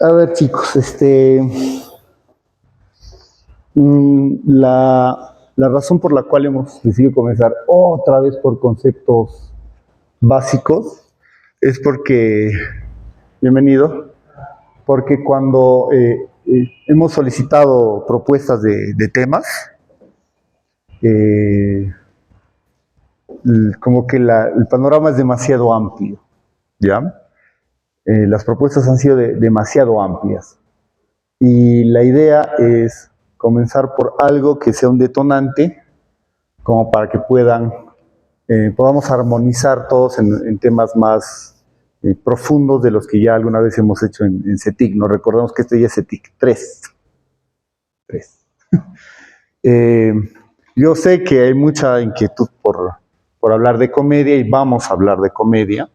A ver, chicos, la razón por la cual hemos decidido comenzar otra vez por conceptos básicos es porque, bienvenido, porque cuando hemos solicitado propuestas de temas, como que el panorama es demasiado amplio, ¿ya? Las propuestas han sido demasiado amplias. Y la idea es comenzar por algo que sea un detonante, como para que podamos armonizar todos en temas más profundos de los que ya alguna vez hemos hecho en CETIC. Nos recordamos que este ya es CETIC 3. Yo sé que hay mucha inquietud por hablar de comedia y vamos a hablar de comedia.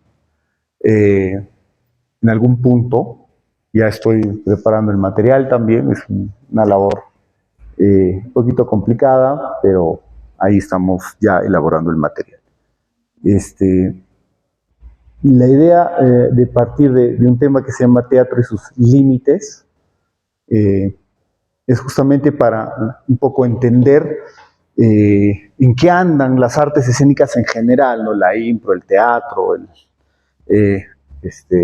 En algún punto, ya estoy preparando el material también, es una labor un poquito complicada, pero ahí estamos ya elaborando el material. La idea de partir de un tema que se llama teatro y sus límites es justamente para un poco entender en qué andan las artes escénicas en general, ¿no? La impro, el teatro,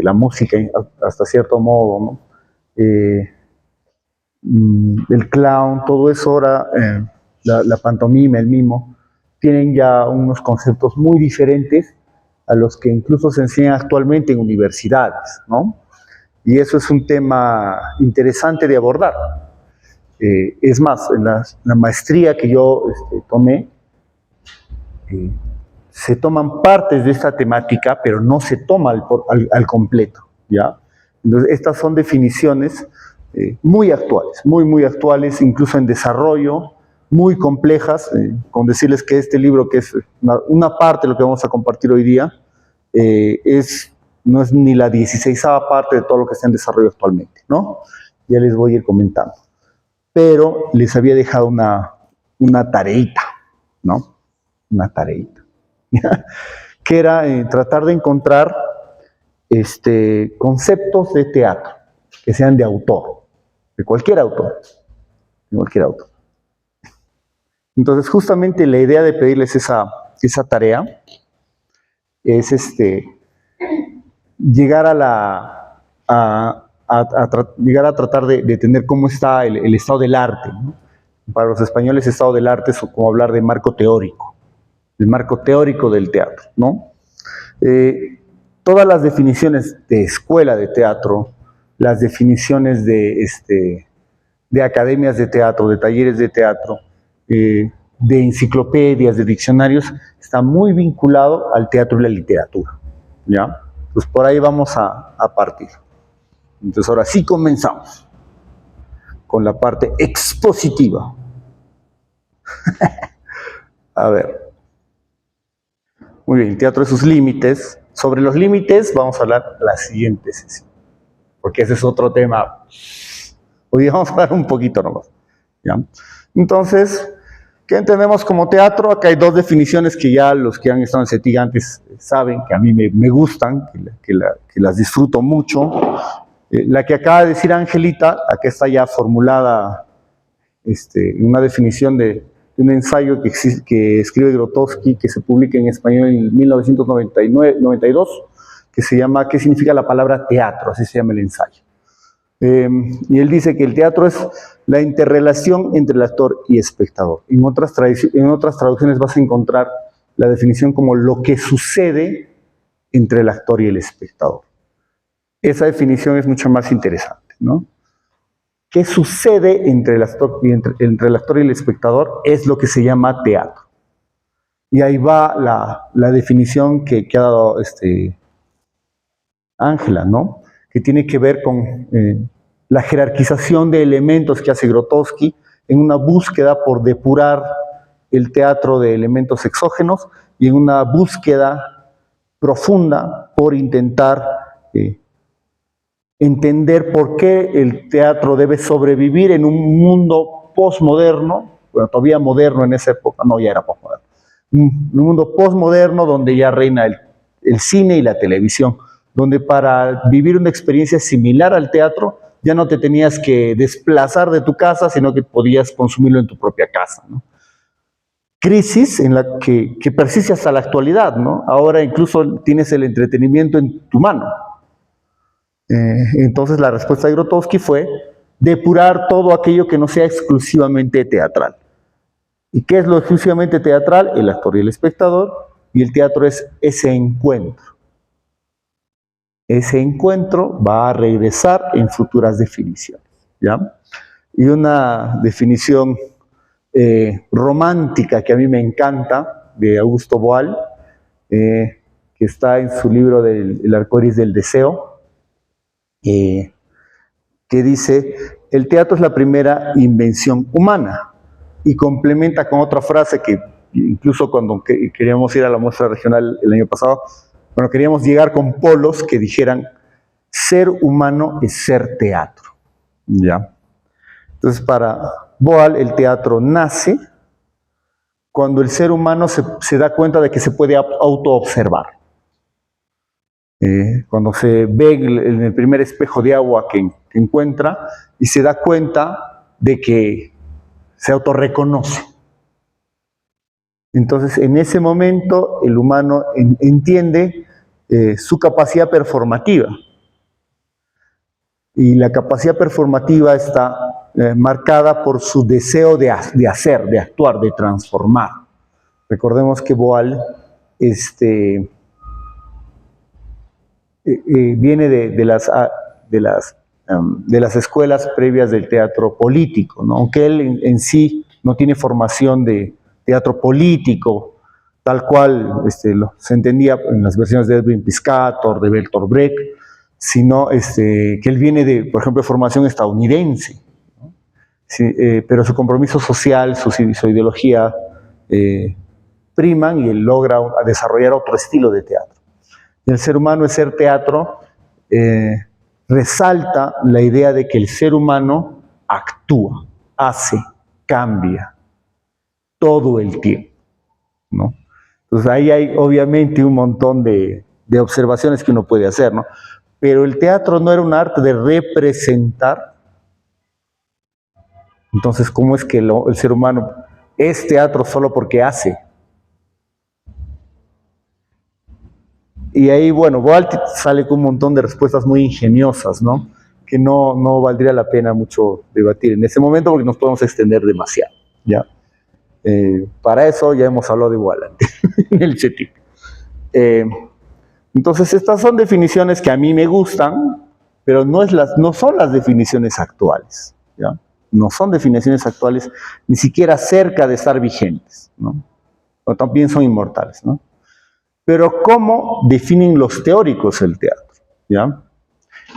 la música hasta cierto modo, ¿no? El clown, todo eso ahora, la pantomima, el mimo, tienen ya unos conceptos muy diferentes a los que incluso se enseñan actualmente en universidades, ¿no? Y eso es un tema interesante de abordar. Es más, en la maestría que yo tomé, se toman partes de esta temática, pero no se toma al completo, ¿ya? Entonces, estas son definiciones muy actuales, muy actuales, incluso en desarrollo, muy complejas, con decirles que este libro, que es una parte de lo que vamos a compartir hoy día, no es ni la 16ª parte de todo lo que está en desarrollo actualmente, ¿no? Ya les voy a ir comentando. Pero les había dejado una tareita, ¿no? Una tareita. Que era tratar de encontrar conceptos de teatro que sean de autor, de cualquier autor, de cualquier autor. Entonces, justamente la idea de pedirles esa tarea es llegar llegar a tratar de tener cómo está el estado del arte, ¿no? Para los españoles, estado del arte es como hablar de marco teórico, el marco teórico del teatro, ¿no? Todas las definiciones de escuela de teatro, las definiciones de academias de teatro, de talleres de teatro, de enciclopedias, de diccionarios, está muy vinculado al teatro y la literatura, ¿ya? Pues por ahí vamos a partir. Entonces ahora sí comenzamos con la parte expositiva. A ver. Muy bien, teatro y sus límites. Sobre los límites vamos a hablar la siguiente sesión, porque ese es otro tema. Hoy vamos a hablar un poquito nomás, ¿ya? Entonces, ¿qué entendemos como teatro? Acá hay dos definiciones que ya los que han estado en CETIG antes saben, que a mí me gustan, que las disfruto mucho. La que acaba de decir Angelita, acá está ya formulada una definición de un ensayo que escribe Grotowski, que se publica en español en 1992, que se llama ¿Qué significa la palabra teatro? Así se llama el ensayo. Y él dice que el teatro es la interrelación entre el actor y espectador. En otras traducciones vas a encontrar la definición como lo que sucede entre el actor y el espectador. Esa definición es mucho más interesante, ¿no? ¿Qué sucede entre el actor y el espectador? Es lo que se llama teatro. Y ahí va la definición que ha dado Ángela, ¿no? Que tiene que ver con la jerarquización de elementos que hace Grotowski en una búsqueda por depurar el teatro de elementos exógenos y en una búsqueda profunda por intentar entender por qué el teatro debe sobrevivir en un mundo postmoderno, bueno, todavía moderno en esa época, no, ya era postmoderno, un mundo postmoderno donde ya reina el cine y la televisión, donde para vivir una experiencia similar al teatro ya no te tenías que desplazar de tu casa, sino que podías consumirlo en tu propia casa, ¿no? Crisis en la que persiste hasta la actualidad, ¿no? Ahora incluso tienes el entretenimiento en tu mano. Entonces la respuesta de Grotowski fue depurar todo aquello que no sea exclusivamente teatral. ¿Y qué es lo exclusivamente teatral? El actor y el espectador, y el teatro es ese encuentro. Ese encuentro va a regresar en futuras definiciones, ¿ya? Y una definición romántica que a mí me encanta, de Augusto Boal, que está en su libro El arcoíris del deseo, que dice: el teatro es la primera invención humana, y complementa con otra frase que incluso cuando queríamos ir a la muestra regional el año pasado, bueno, queríamos llegar con polos que dijeran: ser humano es ser teatro, ¿ya? Entonces, para Boal, el teatro nace cuando el ser humano se da cuenta de que se puede autoobservar. Cuando se ve en el primer espejo de agua que encuentra y se da cuenta de que se autorreconoce. Entonces, en ese momento, el humano entiende su capacidad performativa. Y la capacidad performativa está marcada por su deseo de hacer, de actuar, de transformar. Recordemos que Boal viene de las escuelas previas del teatro político, ¿no? Aunque él en sí no tiene formación de teatro político, tal cual se entendía en las versiones de Edwin Piscator, de Bertolt Brecht, sino que él viene de, por ejemplo, de formación estadounidense, ¿no? Sí, pero su compromiso social, su ideología priman, y él logra desarrollar otro estilo de teatro. El ser humano es ser teatro, resalta la idea de que el ser humano actúa, hace, cambia, todo el tiempo, ¿no? Entonces ahí hay obviamente un montón de observaciones que uno puede hacer, ¿no? Pero el teatro no era un arte de representar. Entonces, ¿cómo es que el ser humano es teatro solo porque hace? Y ahí, bueno, Boal sale con un montón de respuestas muy ingeniosas, ¿no? Que no valdría la pena mucho debatir en ese momento porque nos podemos extender demasiado, ¿ya? Para eso ya hemos hablado de Boal en el CETIP. Entonces, estas son definiciones que a mí me gustan, pero no son las definiciones actuales, ¿ya? No son definiciones actuales, ni siquiera cerca de estar vigentes, ¿no? O también son inmortales, ¿no? Pero ¿cómo definen los teóricos el teatro? ¿Ya?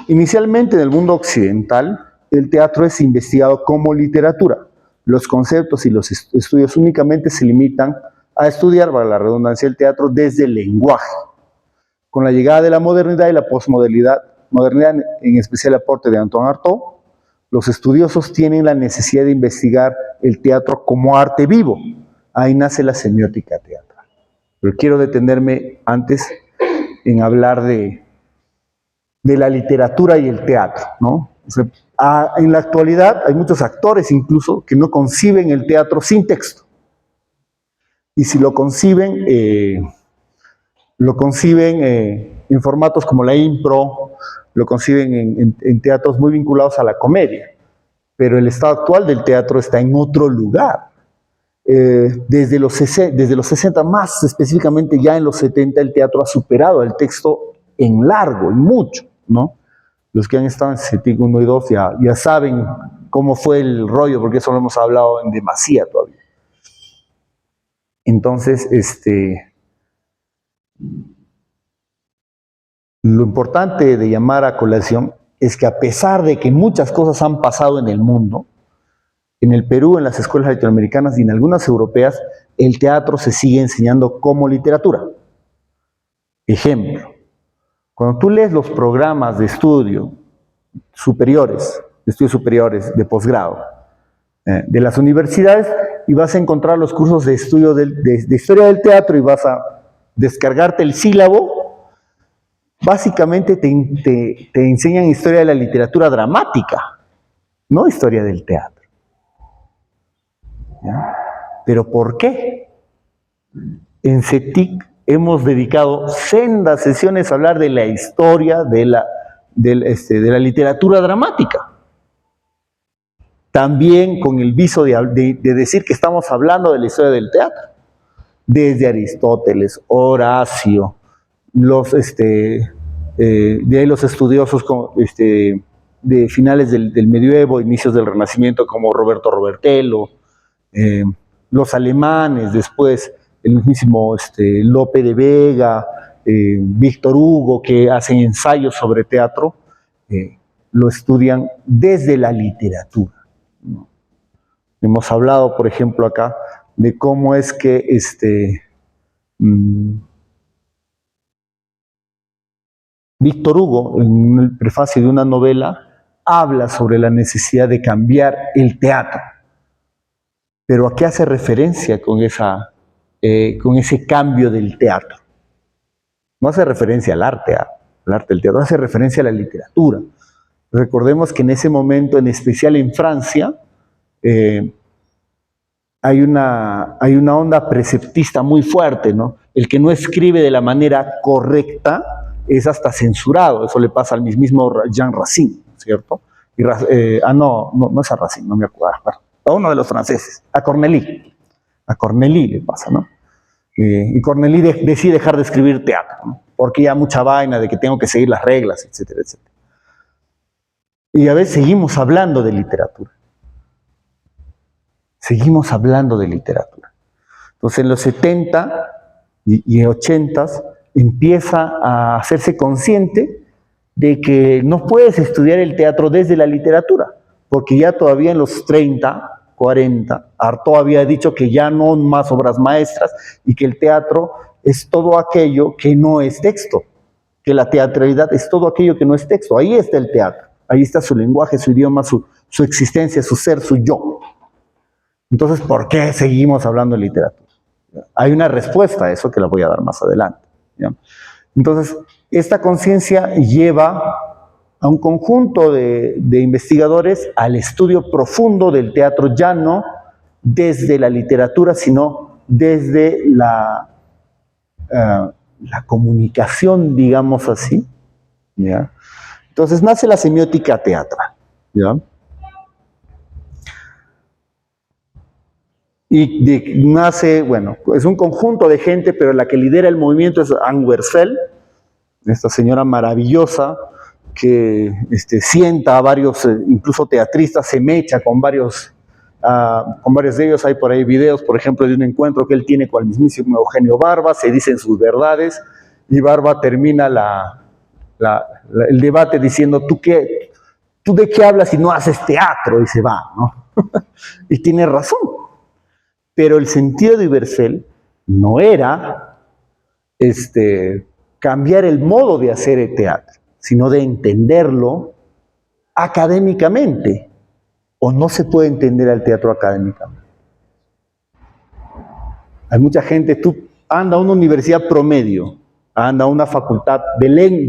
Inicialmente en el mundo occidental, el teatro es investigado como literatura. Los conceptos y los estudios únicamente se limitan a estudiar, para la redundancia, el teatro desde el lenguaje. Con la llegada de la modernidad y la posmodernidad, en especial el aporte de Antoine Artaud, los estudiosos tienen la necesidad de investigar el teatro como arte vivo. Ahí nace la semiótica teatral. Pero quiero detenerme antes en hablar de la literatura y el teatro, ¿no? O sea, en la actualidad hay muchos actores incluso que no conciben el teatro sin texto. Y si lo conciben en formatos como la impro, lo conciben en teatros muy vinculados a la comedia. Pero el estado actual del teatro está en otro lugar. Desde los 60, más específicamente ya en los 70, el teatro ha superado el texto en largo, en mucho, ¿no? Los que han estado en CETIC 1 y 2 ya saben cómo fue el rollo, porque eso lo hemos hablado en demasía todavía. Entonces, lo importante de llamar a colación es que a pesar de que muchas cosas han pasado en el mundo, en el Perú, en las escuelas latinoamericanas y en algunas europeas, el teatro se sigue enseñando como literatura. Ejemplo, cuando tú lees los programas de estudios superiores, de posgrado, de las universidades, y vas a encontrar los cursos de estudio de historia del teatro, y vas a descargarte el sílabo, básicamente te enseñan historia de la literatura dramática, no historia del teatro. ¿Ya? ¿Pero por qué? En CETIC hemos dedicado sendas sesiones a hablar de la historia de la literatura dramática. También con el viso de decir que estamos hablando de la historia del teatro. Desde Aristóteles, Horacio, de ahí los estudiosos de finales del medioevo, inicios del Renacimiento, como Roberto Robertello, los alemanes, después el mismísimo Lope de Vega, Víctor Hugo, que hacen ensayos sobre teatro, lo estudian desde la literatura. ¿No? Hemos hablado, por ejemplo, acá de cómo es que Víctor Hugo, en el prefacio de una novela, habla sobre la necesidad de cambiar el teatro. Pero ¿a qué hace referencia con ese cambio del teatro? No hace referencia al arte del teatro, hace referencia a la literatura. Recordemos que en ese momento, en especial en Francia, hay una onda preceptista muy fuerte, ¿no? El que no escribe de la manera correcta es hasta censurado. Eso le pasa al mismo Jean Racine, ¿cierto? No es a Racine, no me acuerdo. A uno de los franceses, a Cornélie. A Cornélie le pasa, ¿no? Y Cornélie decide dejar de escribir teatro, ¿no? Porque ya mucha vaina de que tengo que seguir las reglas, etcétera, etcétera. Y a veces seguimos hablando de literatura. Seguimos hablando de literatura. Entonces en los 70 y 80 empieza a hacerse consciente de que no puedes estudiar el teatro desde la literatura, porque ya todavía en los 30, 40, Artaud había dicho que ya no más obras maestras y que el teatro es todo aquello que no es texto, que la teatralidad es todo aquello que no es texto. Ahí está el teatro, ahí está su lenguaje, su idioma, su existencia, su ser, su yo. Entonces, ¿por qué seguimos hablando de literatura? Hay una respuesta a eso que la voy a dar más adelante, ¿ya? Entonces, esta conciencia lleva a un conjunto de investigadores al estudio profundo del teatro, ya no desde la literatura, sino desde la comunicación, digamos así, ¿ya? Entonces nace la semiótica teatral, ¿ya? Y nace, bueno, es un conjunto de gente, pero la que lidera el movimiento es Anne Wiersfeld, esta señora maravillosa que sienta a varios, incluso teatristas, se mecha con varios de ellos. Hay por ahí videos, por ejemplo, de un encuentro que él tiene con el mismísimo Eugenio Barba, se dicen sus verdades, y Barba termina el debate diciendo, ¿tú de qué hablas si no haces teatro? Y se va, ¿no? Y tiene razón. Pero el sentido de Wiersfeld no era cambiar el modo de hacer el teatro, sino de entenderlo académicamente. ¿O no se puede entender al teatro académicamente? Hay mucha gente, tú anda a una universidad promedio, anda a una facultad de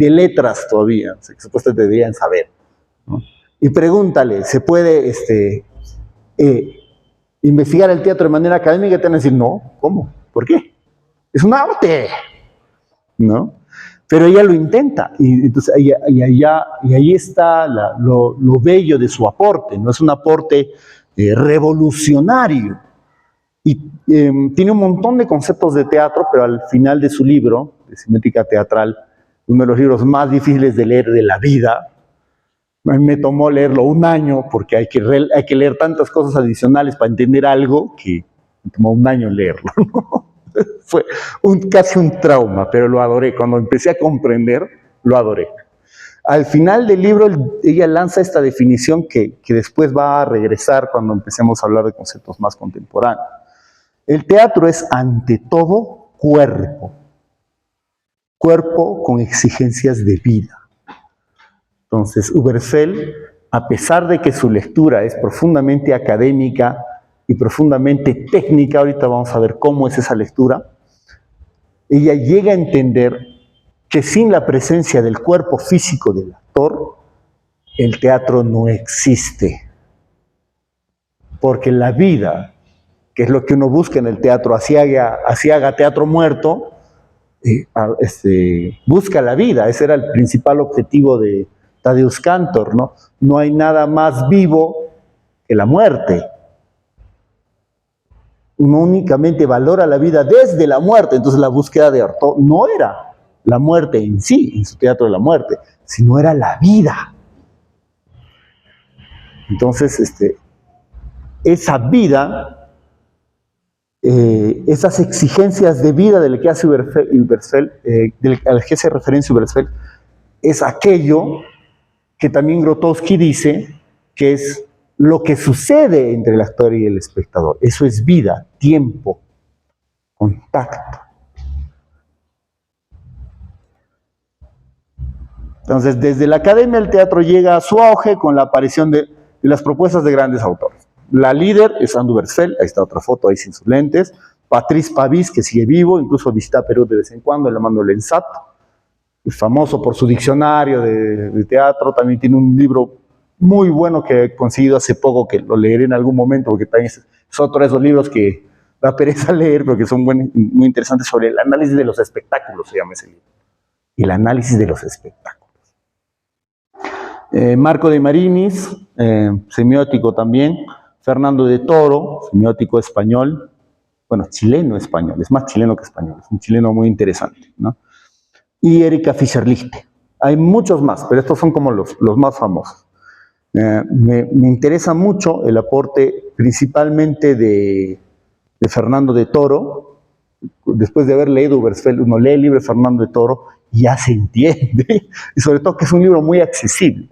letras todavía, que supuestamente deberían saber, ¿no? Y pregúntale, ¿se puede investigar el teatro de manera académica? Y te van a decir, no, ¿cómo? ¿Por qué? Es un arte, ¿no? Pero ella lo intenta, y entonces ahí está lo bello de su aporte, no es un aporte revolucionario, y tiene un montón de conceptos de teatro, pero al final de su libro, de Semiótica Teatral, uno de los libros más difíciles de leer de la vida, me tomó leerlo un año, porque hay que leer tantas cosas adicionales para entender algo, que me tomó un año leerlo, ¿no? Fue casi un trauma, pero lo adoré. Cuando empecé a comprender, lo adoré. Al final del libro, ella lanza esta definición que después va a regresar cuando empecemos a hablar de conceptos más contemporáneos. El teatro es, ante todo, cuerpo. Cuerpo con exigencias de vida. Entonces, Wiersfeld, a pesar de que su lectura es profundamente académica y profundamente técnica, ahorita vamos a ver cómo es esa lectura, ella llega a entender que sin la presencia del cuerpo físico del actor, el teatro no existe. Porque la vida, que es lo que uno busca en el teatro, así haga teatro muerto, busca la vida. Ese era el principal objetivo de Tadeusz Kantor, ¿no? No hay nada más vivo que la muerte. Uno únicamente valora la vida desde la muerte. Entonces la búsqueda de Artaud no era la muerte en sí, en su teatro de la muerte, sino era la vida. Entonces, esa vida, esas exigencias de vida del que hace al que hace referencia Übersfeld, es aquello que también Grotowski dice que es lo que sucede entre el actor y el espectador. Eso es vida, tiempo, contacto. Entonces, desde la academia el teatro llega a su auge con la aparición de las propuestas de grandes autores. La líder es Sandu Übersfeld, ahí está otra foto, ahí sin sus lentes. Patrice Pavis, que sigue vivo, incluso visita Perú de vez en cuando, le mando el Ensat, famoso por su diccionario de teatro. También tiene un libro muy bueno que he conseguido hace poco, que lo leeré en algún momento, porque también es otro de esos libros que da pereza leer, pero que son muy interesantes, sobre el análisis de los espectáculos, se llama ese libro. El análisis de los espectáculos. Marco de Marinis, semiótico también. Fernando de Toro, semiótico español. Bueno, chileno español, es más chileno que español, es un chileno muy interesante, ¿no? Y Erika Fischer-Lichte. Hay muchos más, pero estos son como los más famosos. Me interesa mucho el aporte principalmente de Fernando de Toro. Después de haber leído Übersfeld, uno lee el libro de Fernando de Toro y ya se entiende, y sobre todo que es un libro muy accesible.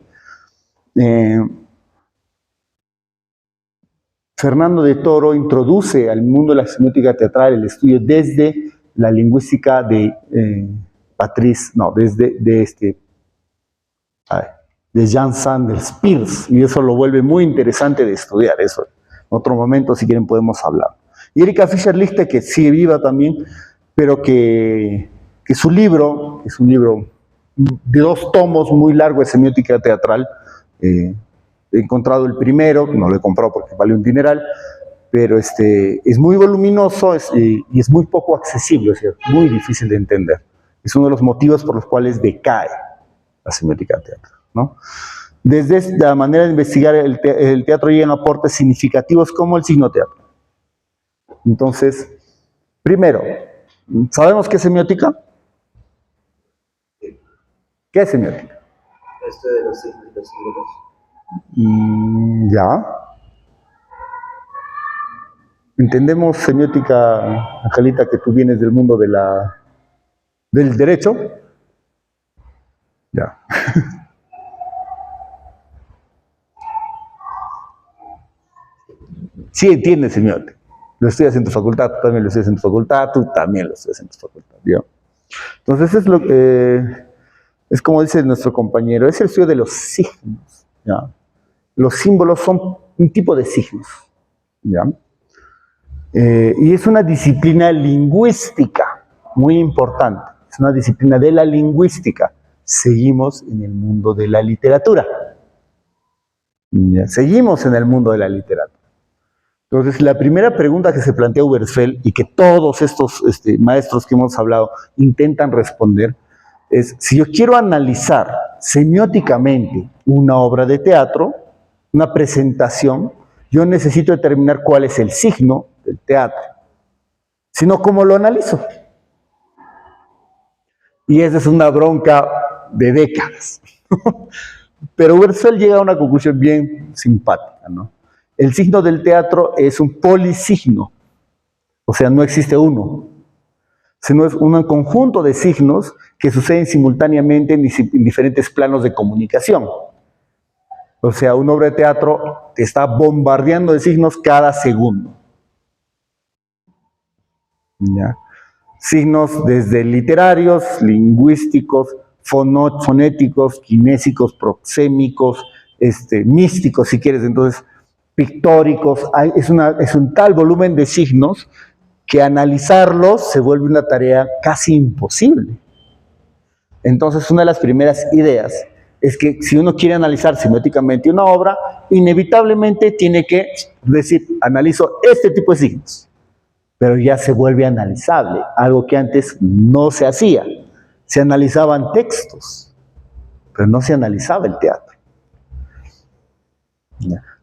Fernando de Toro introduce al mundo de la semiótica teatral el estudio desde la lingüística de de Jan Sanders Peirce, y eso lo vuelve muy interesante de estudiar. Eso en otro momento, si quieren, podemos hablar. Y Erika Fischer-Lichte, que sigue viva también, pero que su libro es un libro de 2 tomos, muy largo, de semiótica teatral. He encontrado el primero, no lo he comprado porque vale un dineral, pero es muy voluminoso y es muy poco accesible, o sea, muy difícil de entender. Es uno de los motivos por los cuales decae la semiótica teatral, ¿no? Desde esta manera de investigar el teatro llegan aportes significativos como el signo teatro. Entonces, primero, ¿sabemos qué es semiótica? ¿Qué es semiótica? Esto de los signos y los símbolos. Ya. ¿Entendemos semiótica, Angelita, que tú vienes del mundo del derecho? Ya. Sí entiendes semiótica. Lo estudias en tu facultad, tú también lo estudias en tu facultad, tú también lo estudias en tu facultad, ¿ya? Entonces es lo que es como dice nuestro compañero, es el estudio de los signos, ¿ya? Los símbolos son un tipo de signos, ¿ya? Y es una disciplina lingüística muy importante, es una disciplina de la lingüística. Seguimos en el mundo de la literatura, ¿ya? Seguimos en el mundo de la literatura. Entonces, la primera pregunta que se plantea Übersfeld y que todos estos maestros que hemos hablado intentan responder es: si yo quiero analizar semióticamente una obra de teatro, una presentación, yo necesito determinar cuál es el signo del teatro. Si no, ¿cómo lo analizo? Y esa es una bronca de décadas. Pero Übersfeld llega a una conclusión bien simpática, ¿no? El signo del teatro es un polisigno, o sea, no existe uno, sino es un conjunto de signos que suceden simultáneamente en diferentes planos de comunicación. O sea, una obra de teatro te está bombardeando de signos cada segundo. ¿Ya? Signos desde literarios, lingüísticos, fonéticos, kinésicos, proxémicos, místicos, si quieres. Entonces, pictóricos, es un tal volumen de signos que analizarlos se vuelve una tarea casi imposible. Entonces, una de las primeras ideas es que si uno quiere analizar semióticamente una obra, inevitablemente tiene que decir, analizo este tipo de signos. Pero ya se vuelve analizable, algo que antes no se hacía. Se analizaban textos, pero no se analizaba el teatro.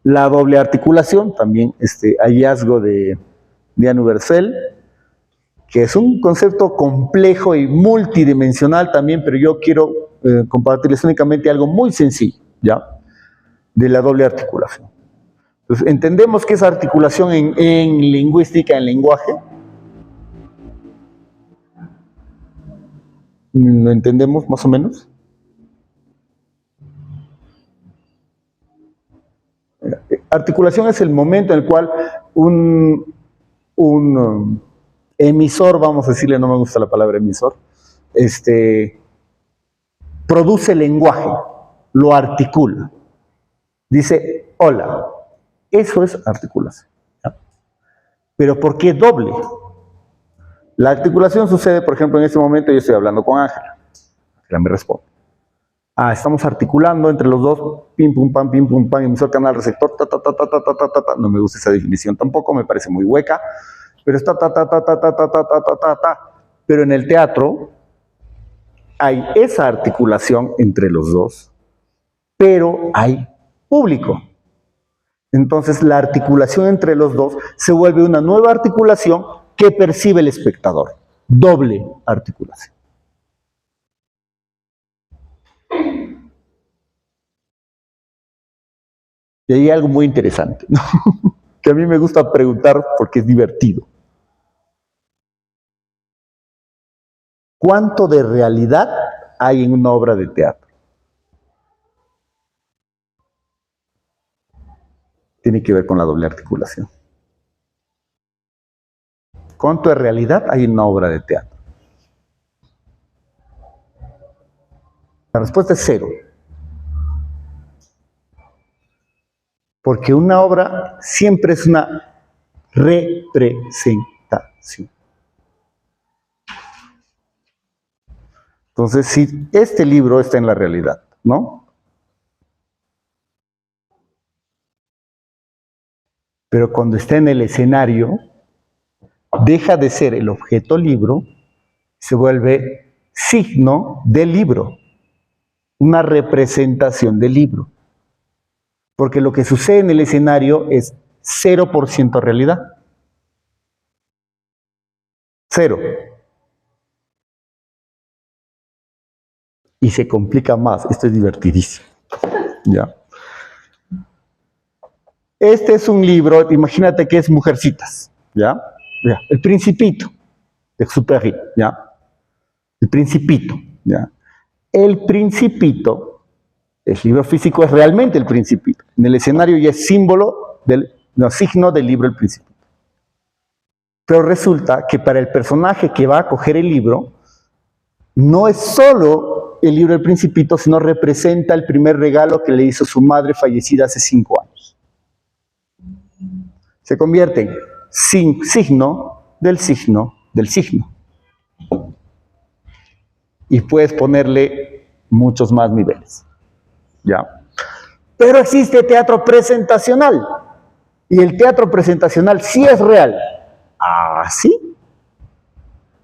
La doble articulación, también hallazgo de Diane Uberfeld, que es un concepto complejo y multidimensional también, pero yo quiero compartirles únicamente algo muy sencillo, ¿ya? De la doble articulación. Entonces, entendemos que es articulación en lingüística, en lenguaje. ¿Lo entendemos más o menos? Articulación es el momento en el cual un emisor, vamos a decirle, no me gusta la palabra emisor, produce lenguaje, lo articula. Dice, hola, eso es articulación. ¿Ya? Pero ¿por qué doble? La articulación sucede, por ejemplo, en este momento yo estoy hablando con Ángela. Ángela me responde. Estamos articulando entre los dos, pim, pum, pam, emisor, canal, receptor, ta, ta, ta, ta, ta, ta, ta, ta, ta. No me gusta esa definición tampoco, me parece muy hueca, pero está ta, ta, ta, ta, ta, ta, ta, ta, ta, ta, ta. Pero en el teatro hay esa articulación entre los dos, pero hay público. Entonces la articulación entre los dos se vuelve una nueva articulación que percibe el espectador. Doble articulación. Y hay algo muy interesante, ¿no? Que a mí me gusta preguntar porque es divertido. ¿Cuánto de realidad hay en una obra de teatro? Tiene que ver con la doble articulación. ¿Cuánto de realidad hay en una obra de teatro? La respuesta es 0. Porque una obra siempre es una representación. Entonces, si este libro está en la realidad, ¿no? Pero cuando está en el escenario, deja de ser el objeto libro, se vuelve signo del libro, una representación del libro. Porque lo que sucede en el escenario es 0% realidad. 0. Y se complica más. Esto es divertidísimo. ¿Ya? Este es un libro, imagínate que es Mujercitas. ¿Ya? El Principito, de Exupéry. ¿Ya? El Principito. ¿Ya? El Principito, el libro físico es realmente el Principito. En el escenario ya es signo del libro El Principito. Pero resulta que para el personaje que va a coger el libro, no es solo el libro El Principito, sino representa el primer regalo que le hizo su madre fallecida hace 5 años. Se convierte en signo del signo del signo. Y puedes ponerle muchos más niveles. ¿Ya? Pero existe teatro presentacional. Y el teatro presentacional sí es real. ¿Sí?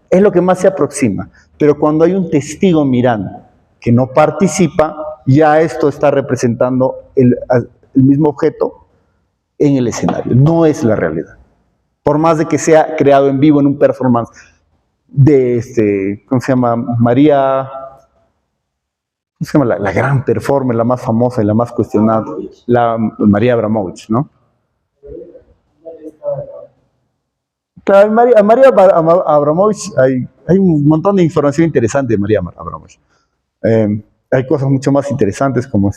Es lo que más se aproxima. Pero cuando hay un testigo mirando que no participa, ya esto está representando el mismo objeto en el escenario. No es la realidad. Por más de que sea creado en vivo en un performance de, ¿cómo se llama? María... ¿Cómo se llama? La gran performer, la más famosa y la más cuestionada, la María Abramovich, ¿no? Claro, María Abramovich, hay un montón de información interesante de María Abramovich. Hay cosas mucho más interesantes como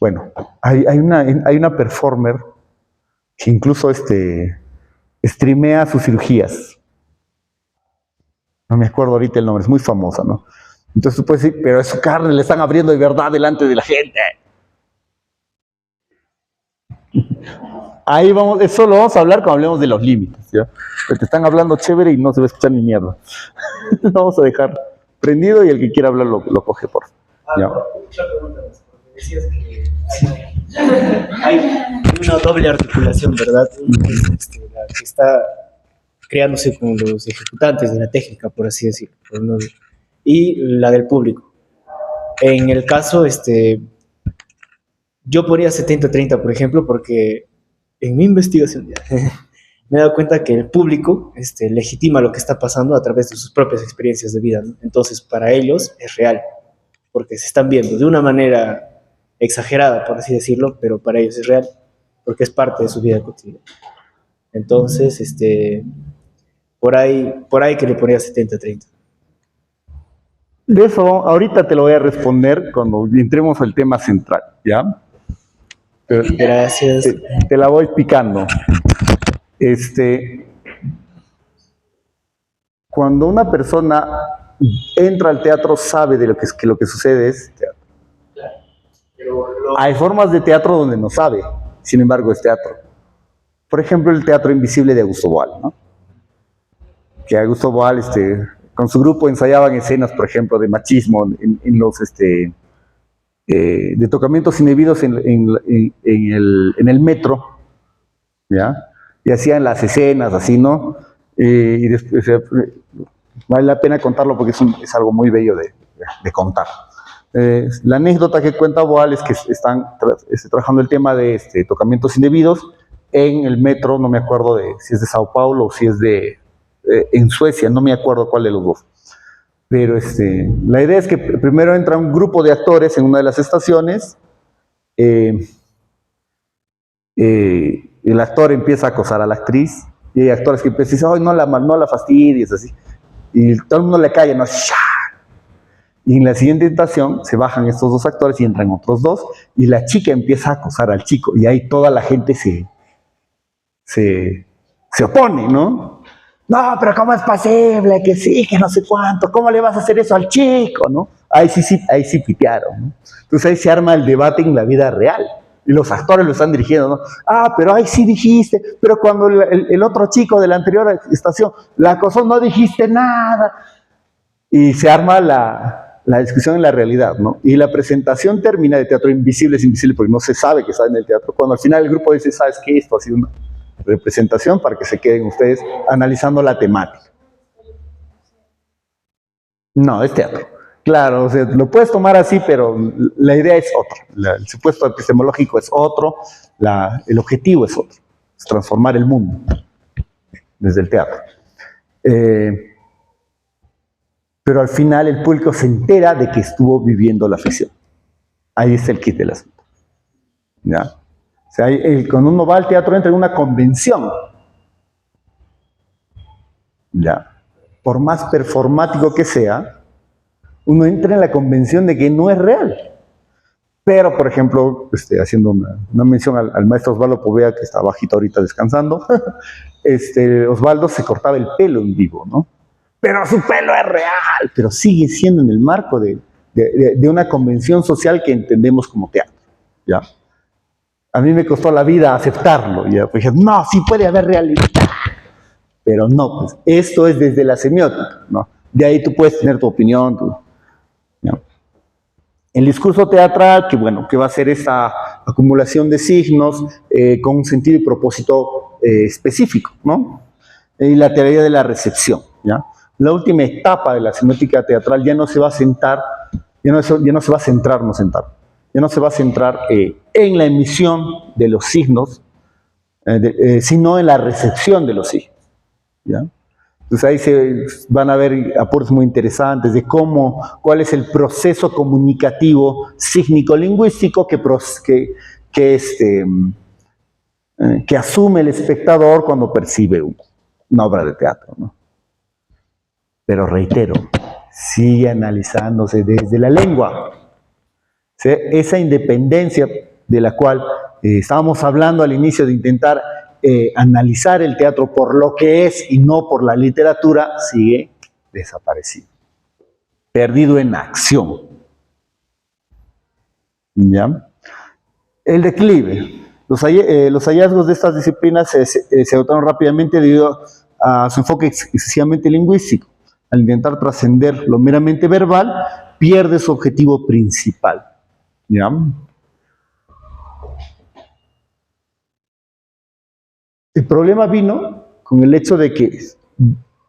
bueno, hay una performer que incluso streamea sus cirugías. No me acuerdo ahorita el nombre, es muy famosa, ¿no? Entonces tú puedes decir, pero es su carne, le están abriendo de verdad delante de la gente. Ahí vamos, eso lo vamos a hablar cuando hablemos de los límites, ¿ya? Pero te están hablando chévere y no se va a escuchar ni mierda. Lo vamos a dejar prendido y el que quiera hablar lo coge por. ¿Ya? Otra pregunta más, porque decías que hay una doble articulación, ¿verdad? La que está creándose con los ejecutantes de la técnica, por así decirlo, y la del público. En el caso, yo ponía 70-30, por ejemplo, porque en mi investigación me he dado cuenta que el público legitima lo que está pasando a través de sus propias experiencias de vida, ¿no? Entonces, para ellos es real, porque se están viendo de una manera exagerada, por así decirlo, pero para ellos es real, porque es parte de su vida cotidiana. Entonces, por ahí que le ponía 70-30. De eso, ahorita te lo voy a responder cuando entremos al tema central, ¿ya? Pero Gracias. te la voy picando. Cuando una persona entra al teatro, sabe de lo que sucede es teatro. Hay formas de teatro donde no sabe, sin embargo es teatro. Por ejemplo, el teatro invisible de Augusto Boal, ¿no? Que Augusto Boal, con su grupo ensayaban escenas, por ejemplo, de machismo en los, de tocamientos indebidos en el metro, ¿ya? Y hacían las escenas así, ¿no? Y después, vale la pena contarlo porque es algo muy bello de contar. La anécdota que cuenta Boal es que están trabajando el tema de tocamientos indebidos en el metro, no me acuerdo si es de Sao Paulo o si es en Suecia, no me acuerdo cuál de los dos. Pero la idea es que primero entra un grupo de actores en una de las estaciones, el actor empieza a acosar a la actriz, y hay actores que empiezan a decir, ¡ay, no la fastidies! Así. Y todo el mundo le calla, ¿no? ¡Shah! Y en la siguiente estación se bajan estos dos actores y entran otros dos, y la chica empieza a acosar al chico, y ahí toda la gente se opone, ¿no? No, pero ¿cómo es posible? Que sí, que no sé cuánto, ¿cómo le vas a hacer eso al chico, no? Ahí sí pitearon, ¿no? Entonces ahí se arma el debate en la vida real. Y los actores lo están dirigiendo, ¿no? Ah, pero ahí sí dijiste, pero cuando el otro chico de la anterior estación la acosó, no dijiste nada. Y se arma la discusión en la realidad, ¿no? Y la presentación termina de teatro invisible, es invisible porque no se sabe que está en el teatro. Cuando al final el grupo dice, ¿sabes qué? Esto ha sido una representación para que se queden ustedes analizando la temática. No, es teatro. Claro, o sea, lo puedes tomar así, pero la idea es otra. El supuesto epistemológico es otro, el objetivo es otro. Es transformar el mundo desde el teatro. Pero al final el público se entera de que estuvo viviendo la ficción. Ahí está el kit del asunto. ¿Ya? O sea, cuando uno va al teatro entra en una convención. ¿Ya? Por más performático que sea, uno entra en la convención de que no es real. Pero, por ejemplo, haciendo una mención al maestro Osvaldo Poveda, que está bajito ahorita descansando, Osvaldo se cortaba el pelo en vivo, ¿no? Pero su pelo es real, pero sigue siendo en el marco de una convención social que entendemos como teatro, ¿ya? A mí me costó la vida aceptarlo, ¿ya? Pues dije, no, sí puede haber realidad, pero no, pues esto es desde la semiótica, ¿no? De ahí tú puedes tener tu opinión, ¿no? El discurso teatral, que va a ser esa acumulación de signos con un sentido y propósito específico, ¿no? Y la teoría de la recepción, ¿ya? La última etapa de la semiótica teatral ya no se va a centrar en la emisión de los signos, sino en la recepción de los signos, ¿ya? Entonces ahí se van a ver aportes muy interesantes de cuál es el proceso comunicativo sígnico-lingüístico que asume el espectador cuando percibe una obra de teatro, ¿no? Pero reitero, sigue analizándose desde la lengua. ¿Sí? Esa independencia de la cual estábamos hablando al inicio de intentar analizar el teatro por lo que es y no por la literatura, sigue desaparecido. Perdido en acción. ¿Ya? El declive. Los hallazgos de estas disciplinas se agotaron rápidamente debido a su enfoque excesivamente lingüístico. al intentar trascender lo meramente verbal, pierde su objetivo principal. ¿Ya? El problema vino con el hecho de que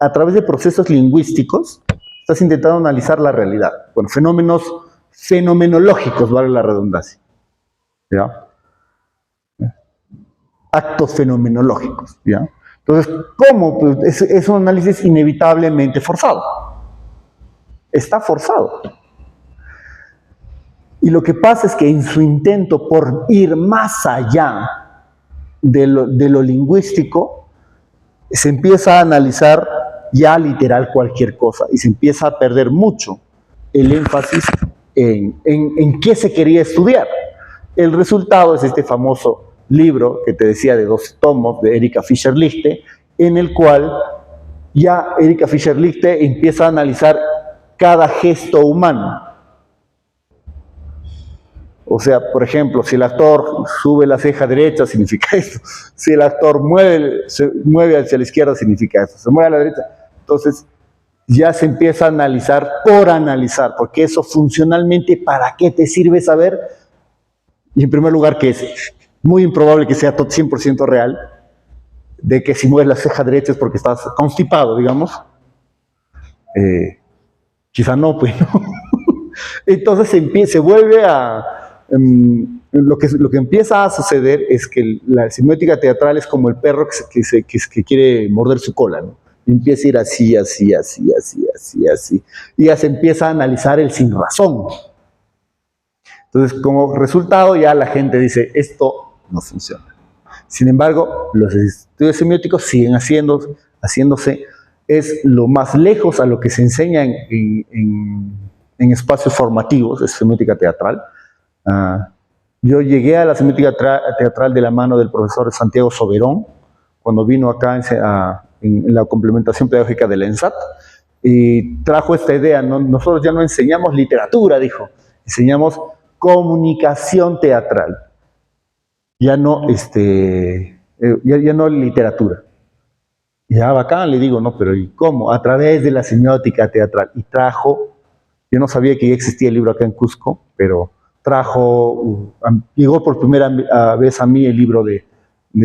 a través de procesos lingüísticos estás intentando analizar la realidad. Bueno, fenómenos fenomenológicos, vale la redundancia. ¿Ya? Actos fenomenológicos. ¿Ya? Entonces, ¿cómo? Pues es un análisis inevitablemente forzado. Está forzado. Y lo que pasa es que en su intento por ir más allá de lo lingüístico, se empieza a analizar ya literal cualquier cosa y se empieza a perder mucho el énfasis en qué se quería estudiar. El resultado es este famoso libro que te decía de 12 tomos de Erika Fischer-Lichte, en el cual ya Erika Fischer-Lichte empieza a analizar cada gesto humano. O sea, por ejemplo, si el actor sube la ceja derecha, significa esto. Si el actor se mueve hacia la izquierda, significa esto. Se mueve a la derecha. Entonces, ya se empieza a analizar por analizar, porque eso funcionalmente, ¿para qué te sirve saber? Y en primer lugar, que es muy improbable que sea 100% real, de que si mueves la ceja derecha es porque estás constipado, digamos. Quizá no, pues no. Entonces se vuelve a... lo que empieza a suceder es que la semiótica teatral es como el perro que quiere morder su cola, ¿no? Y empieza a ir así, así, así, así, así, así. Y ya se empieza a analizar el sin razón. Entonces, como resultado, ya la gente dice, esto no funciona. Sin embargo, los estudios semióticos siguen haciéndose, es lo más lejos a lo que se enseña en espacios formativos, es semiótica teatral. Yo llegué a la semiótica teatral de la mano del profesor Santiago Soberón, cuando vino acá en la complementación pedagógica de la ENSAT, y trajo esta idea, ¿no? Nosotros ya no enseñamos literatura, dijo, enseñamos comunicación teatral, ya no, ya no literatura. Ya bacán, le digo, no, pero ¿y cómo? A través de la semiótica teatral. Y trajo, yo no sabía que ya existía el libro acá en Cusco, pero llegó por primera vez a mí el libro de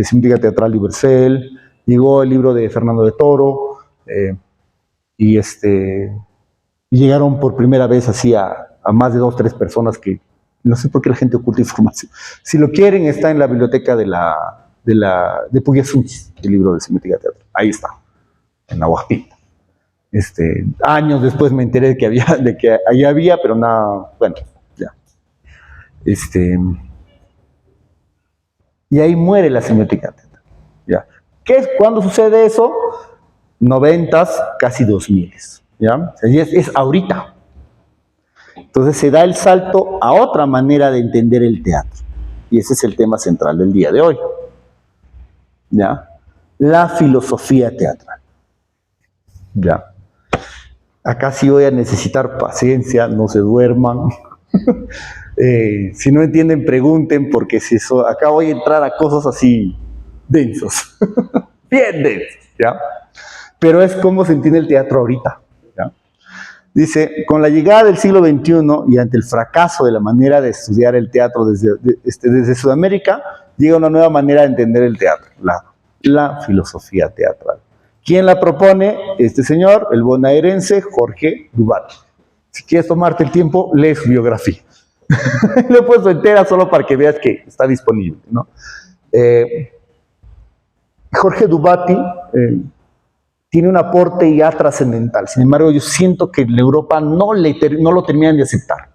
semiótica teatral de Ubercel, llegó el libro de Fernando de Toro, y llegaron por primera vez así a más de 2 o 3 personas que no sé por qué la gente oculta información. Si lo quieren, está en la biblioteca de Puyasunchis, el libro de semiótica teatral. Ahí está, en la Huaspita. Años después me enteré de que ahí había, pero nada, bueno, ya. Y ahí muere la semiótica teatral. ¿Ya? ¿Cuándo sucede eso? 90s, casi 2000s. ¿Ya? Es ahorita. Entonces se da el salto a otra manera de entender el teatro. Y ese es el tema central del día de hoy. ¿Ya? La filosofía teatral. ¿Ya? Acá sí voy a necesitar paciencia, no se duerman. Si no entienden, pregunten, porque acá voy a entrar a cosas así densos. Bien densos, ¿ya? Pero es como se entiende el teatro ahorita. ¿Ya? Dice, con la llegada del siglo XXI y ante el fracaso de la manera de estudiar el teatro desde Sudamérica, llega una nueva manera de entender el teatro, la filosofía teatral. ¿Quién la propone? Este señor, el bonaerense Jorge Dubat. Si quieres tomarte el tiempo, lee su biografía. Lo he puesto entera solo para que veas que está disponible, ¿no? Jorge Dubati tiene un aporte ya trascendental. Sin embargo, yo siento que en Europa no lo terminan de aceptar.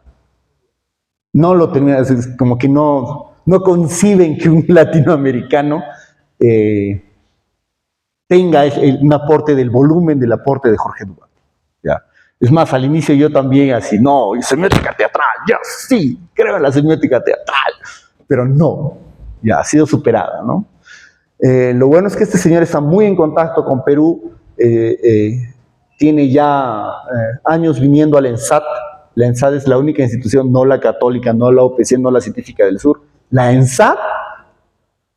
No lo terminan de aceptar, como que no conciben que un latinoamericano tenga un aporte del volumen del aporte de Jorge Dubati. ¿Ya? Es más, al inicio yo también así, no, semiótica teatral, ya sí, creo en la semiótica teatral, pero no, ya ha sido superada, ¿no? Lo bueno es que este señor está muy en contacto con Perú, tiene ya años viniendo a la ENSAT. La ENSAT es la única institución, no la católica, no la OPC, no la científica del sur. La ENSAT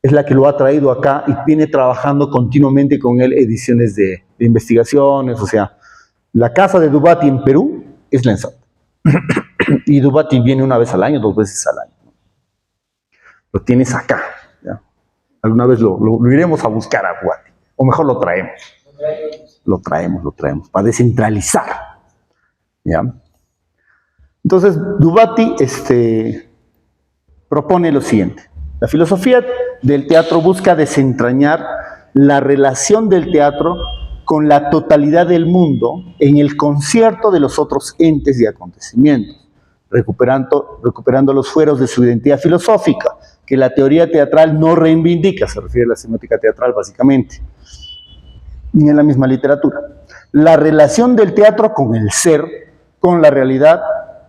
es la que lo ha traído acá y viene trabajando continuamente con él ediciones de investigaciones, o sea, La casa de Dubati en Perú es la ENSAT. Y Dubati viene una vez al año, 2 veces al año. Lo tienes acá. ¿Ya? Alguna vez lo iremos a buscar a Dubati. O mejor lo traemos. Lo traemos, para descentralizar. ¿Ya? Entonces, Dubati propone lo siguiente. La filosofía del teatro busca desentrañar la relación del teatro con la totalidad del mundo en el concierto de los otros entes y acontecimientos, recuperando los fueros de su identidad filosófica, que la teoría teatral no reivindica, se refiere a la semiótica teatral básicamente, ni en la misma literatura. La relación del teatro con el ser, con la realidad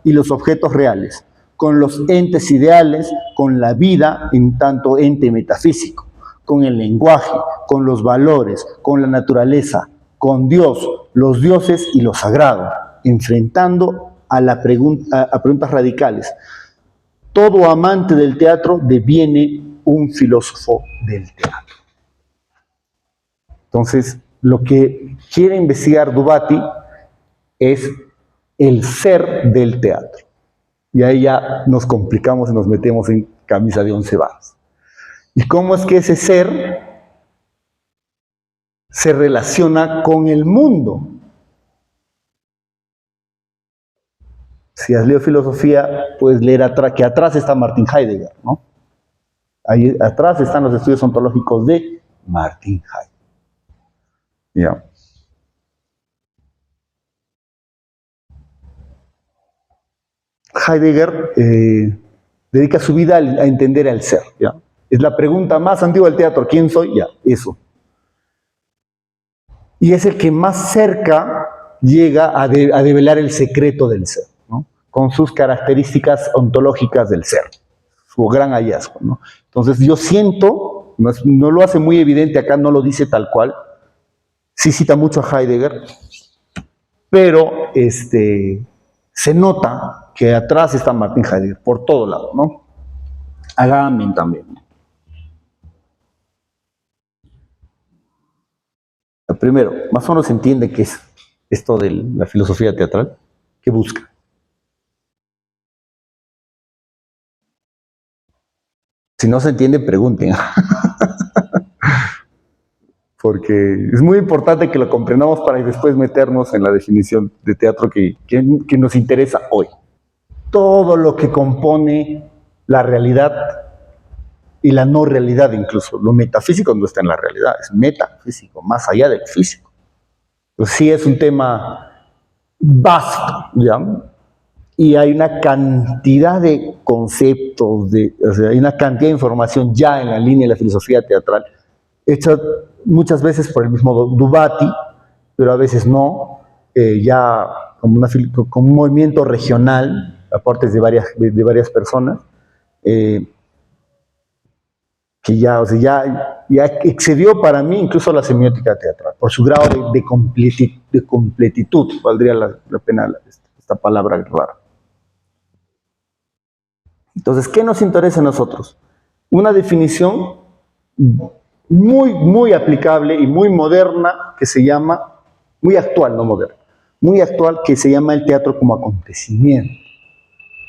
y los objetos reales, con los entes ideales, con la vida en tanto ente metafísico, con el lenguaje, con los valores, con la naturaleza, con Dios, los dioses y lo sagrado, enfrentando a preguntas radicales. Todo amante del teatro deviene un filósofo del teatro. Entonces, lo que quiere investigar Dubati es el ser del teatro. Y ahí ya nos complicamos y nos metemos en camisa de 11 varas. ¿Y cómo es que ese ser se relaciona con el mundo? Si has leído filosofía, puedes leer que atrás está Martin Heidegger, ¿no? Ahí atrás están los estudios ontológicos de Martin Heidegger. ¿Ya? Heidegger dedica su vida a entender al ser, ¿ya? Es la pregunta más antigua del teatro, ¿quién soy? Ya, eso. Y es el que más cerca llega a develar el secreto del ser, ¿no? Con sus características ontológicas del ser, su gran hallazgo, ¿no? Entonces yo siento, no lo hace muy evidente acá, no lo dice tal cual, sí cita mucho a Heidegger, pero se nota que atrás está Martin Heidegger, por todo lado, ¿no? Agamben también. Primero, más o menos se entiende qué es esto de la filosofía teatral, qué busca. Si no se entiende, pregunten. Porque es muy importante que lo comprendamos para después meternos en la definición de teatro que nos interesa hoy. Todo lo que compone la realidad y la no realidad incluso. Lo metafísico no está en la realidad, es metafísico, más allá del físico. Pues sí es un tema vasto, ¿ya? Y hay una cantidad de conceptos, hay una cantidad de información ya en la línea de la filosofía teatral, hecha muchas veces por el mismo Dubati, pero a veces no, ya como un movimiento regional, aportes de varias personas, que ya excedió para mí incluso la semiótica teatral, por su grado de completitud, valdría la pena esta palabra rara. Entonces, ¿qué nos interesa a nosotros? Una definición muy, muy aplicable y muy moderna que se llama, muy actual, no moderna, muy actual, que se llama el teatro como acontecimiento.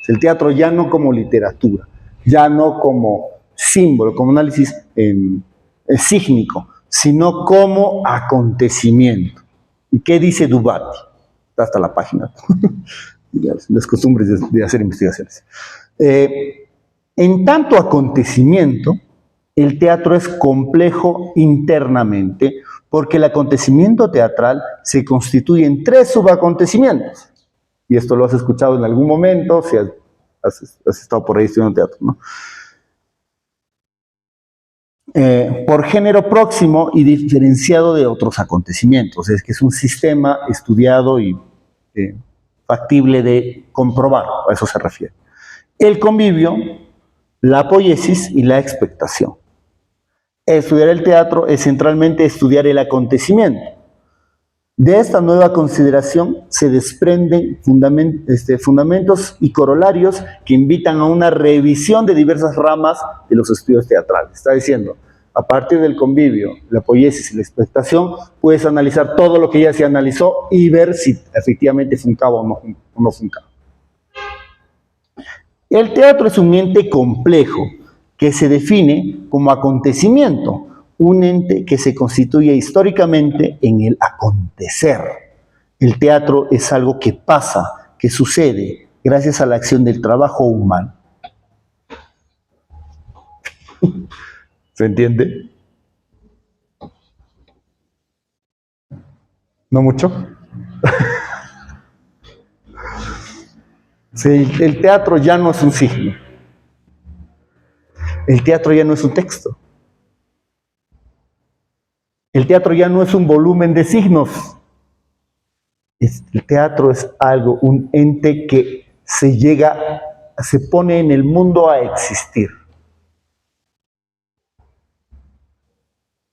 El teatro ya no como literatura, ya no como símbolo, como análisis sígnico, sino como acontecimiento. ¿Y qué dice Dubati? Está hasta la página. Las costumbres de hacer investigaciones. En tanto acontecimiento, el teatro es complejo internamente porque el acontecimiento teatral se constituye en 3 subacontecimientos. Y esto lo has escuchado en algún momento, si has estado por ahí estudiando teatro, ¿no? Por género próximo y diferenciado de otros acontecimientos. Es que es un sistema estudiado y factible de comprobar, a eso se refiere. El convivio, la poiesis y la expectación. Estudiar el teatro es centralmente estudiar el acontecimiento. De esta nueva consideración se desprenden fundamentos y corolarios que invitan a una revisión de diversas ramas de los estudios teatrales. Está diciendo, a partir del convivio, la poiesis y la expectación, puedes analizar todo lo que ya se analizó y ver si efectivamente funcaba o no funcaba. El teatro es un ente complejo que se define como acontecimiento, un ente que se constituye históricamente en el acontecer. El teatro es algo que pasa, que sucede, gracias a la acción del trabajo humano. ¿Se entiende? ¿No mucho? Sí, el teatro ya no es un signo. El teatro ya no es un texto. El teatro ya no es un volumen de signos. El teatro es algo, un ente que se pone en el mundo a existir.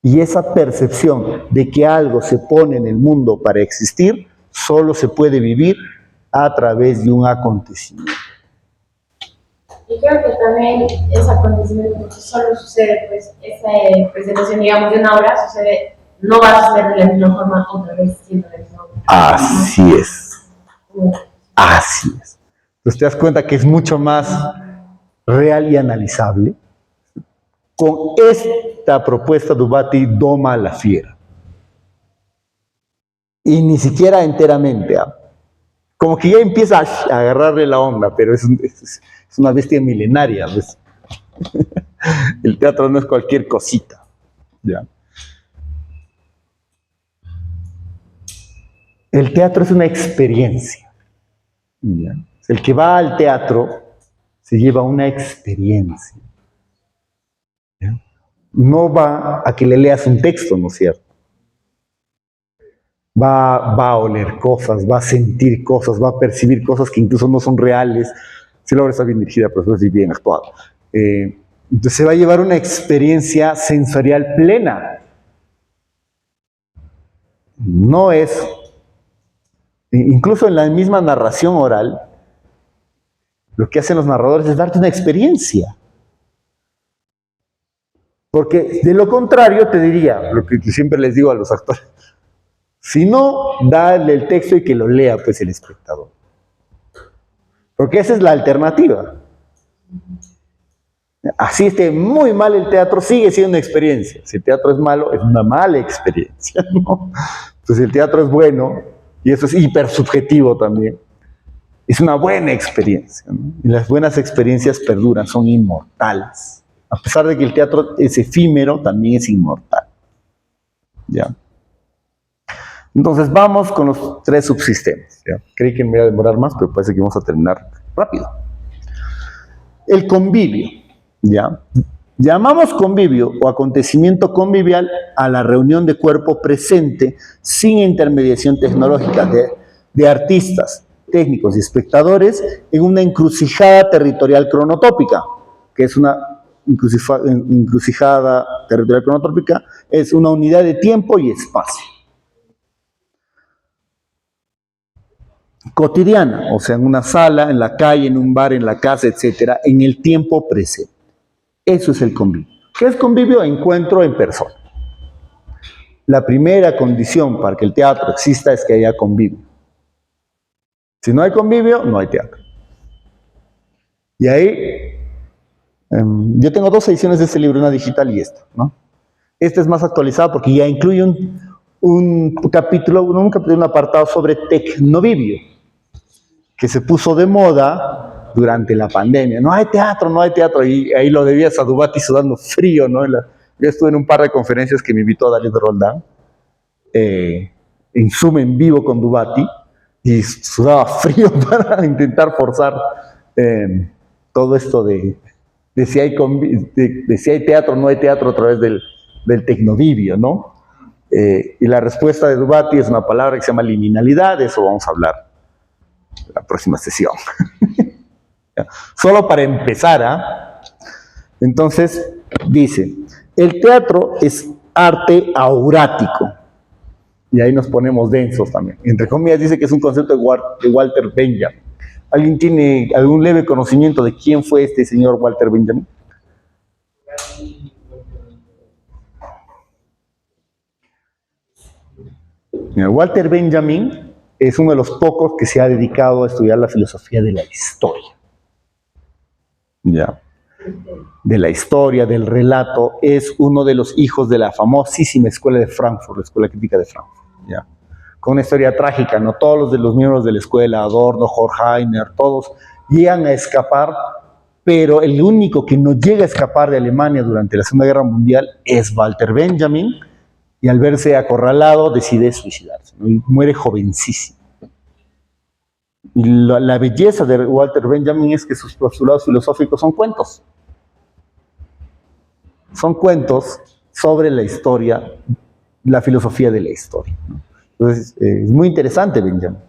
Y esa percepción de que algo se pone en el mundo para existir, solo se puede vivir a través de un acontecimiento. Y creo que también ese acontecimiento solo sucede, pues, esa presentación, digamos, de una obra sucede, no va a suceder de la misma forma otra vez siendo la misma obra. Así es. Así es. Entonces te das cuenta que es mucho más real y analizable. Con esta propuesta, Dubati doma a la fiera. Y ni siquiera enteramente. Como que ya empieza a agarrarle la onda, pero es una bestia milenaria. ¿Ves? El teatro no es cualquier cosita. ¿Ya? El teatro es una experiencia. ¿Ya? El que va al teatro se lleva una experiencia. ¿Ya? No va a que le leas un texto, ¿no es cierto? Va a oler cosas, va a sentir cosas, va a percibir cosas que incluso no son reales. Si la obra está bien dirigida, pero es bien actuada. Entonces se va a llevar una experiencia sensorial plena. No es, incluso en la misma narración oral, lo que hacen los narradores es darte una experiencia. Porque de lo contrario te diría, lo que siempre les digo a los actores, si no, dale el texto y que lo lea pues el espectador. Porque esa es la alternativa. Así esté muy mal el teatro, sigue siendo una experiencia. Si el teatro es malo, es una mala experiencia, ¿no? Entonces el teatro es bueno, y eso es hipersubjetivo también. Es una buena experiencia, ¿no? Y las buenas experiencias perduran, son inmortales. A pesar de que el teatro es efímero, también es inmortal. ¿Ya? Entonces vamos con los 3 subsistemas. ¿Ya? Creí que me iba a demorar más, pero parece que vamos a terminar rápido. El convivio. ¿Ya? Llamamos convivio o acontecimiento convivial a la reunión de cuerpo presente sin intermediación tecnológica de artistas, técnicos y espectadores en una encrucijada territorial cronotópica, que es una encrucijada territorial cronotópica, es una unidad de tiempo y espacio. Cotidiana, o sea, en una sala, en la calle, en un bar, en la casa, etcétera, en el tiempo presente. Eso es el convivio. ¿Qué es convivio? Encuentro en persona. La primera condición para que el teatro exista es que haya convivio. Si no hay convivio, no hay teatro. Y ahí, yo tengo 2 ediciones de este libro, una digital y esta, ¿no? Esta es más actualizada porque ya incluye un capítulo, un apartado sobre tecnovivio, que se puso de moda durante la pandemia. No hay teatro, y ahí lo debías a Dubati sudando frío, ¿no? Yo estuve en un par de conferencias que me invitó David Roldán, en Zoom en vivo con Dubati, y sudaba frío para intentar forzar todo esto de si hay teatro o no hay teatro a través del tecnovivio, ¿no? Y la respuesta de Dubati es una palabra que se llama liminalidad, de eso vamos a hablar en la próxima sesión. Solo para empezar, Entonces, dice, el teatro es arte aurático. Y ahí nos ponemos densos también. Entre comillas dice que es un concepto de Walter Benjamin. ¿Alguien tiene algún leve conocimiento de quién fue este señor Walter Benjamin? Mira, Walter Benjamin es uno de los pocos que se ha dedicado a estudiar la filosofía de la historia. ¿Ya? De la historia, del relato, es uno de los hijos de la famosísima escuela de Frankfurt, la escuela crítica de Frankfurt. ¿Ya? Con una historia trágica, ¿no? Todos los de los miembros de la escuela, Adorno, Horkheimer, todos llegan a escapar, pero el único que no llega a escapar de Alemania durante la Segunda Guerra Mundial es Walter Benjamin, y al verse acorralado decide suicidarse, ¿no? Y muere jovencísimo. Y la belleza de Walter Benjamin es que sus postulados filosóficos son cuentos. Son cuentos sobre la historia, la filosofía de la historia, ¿no? Entonces, es muy interesante Benjamin.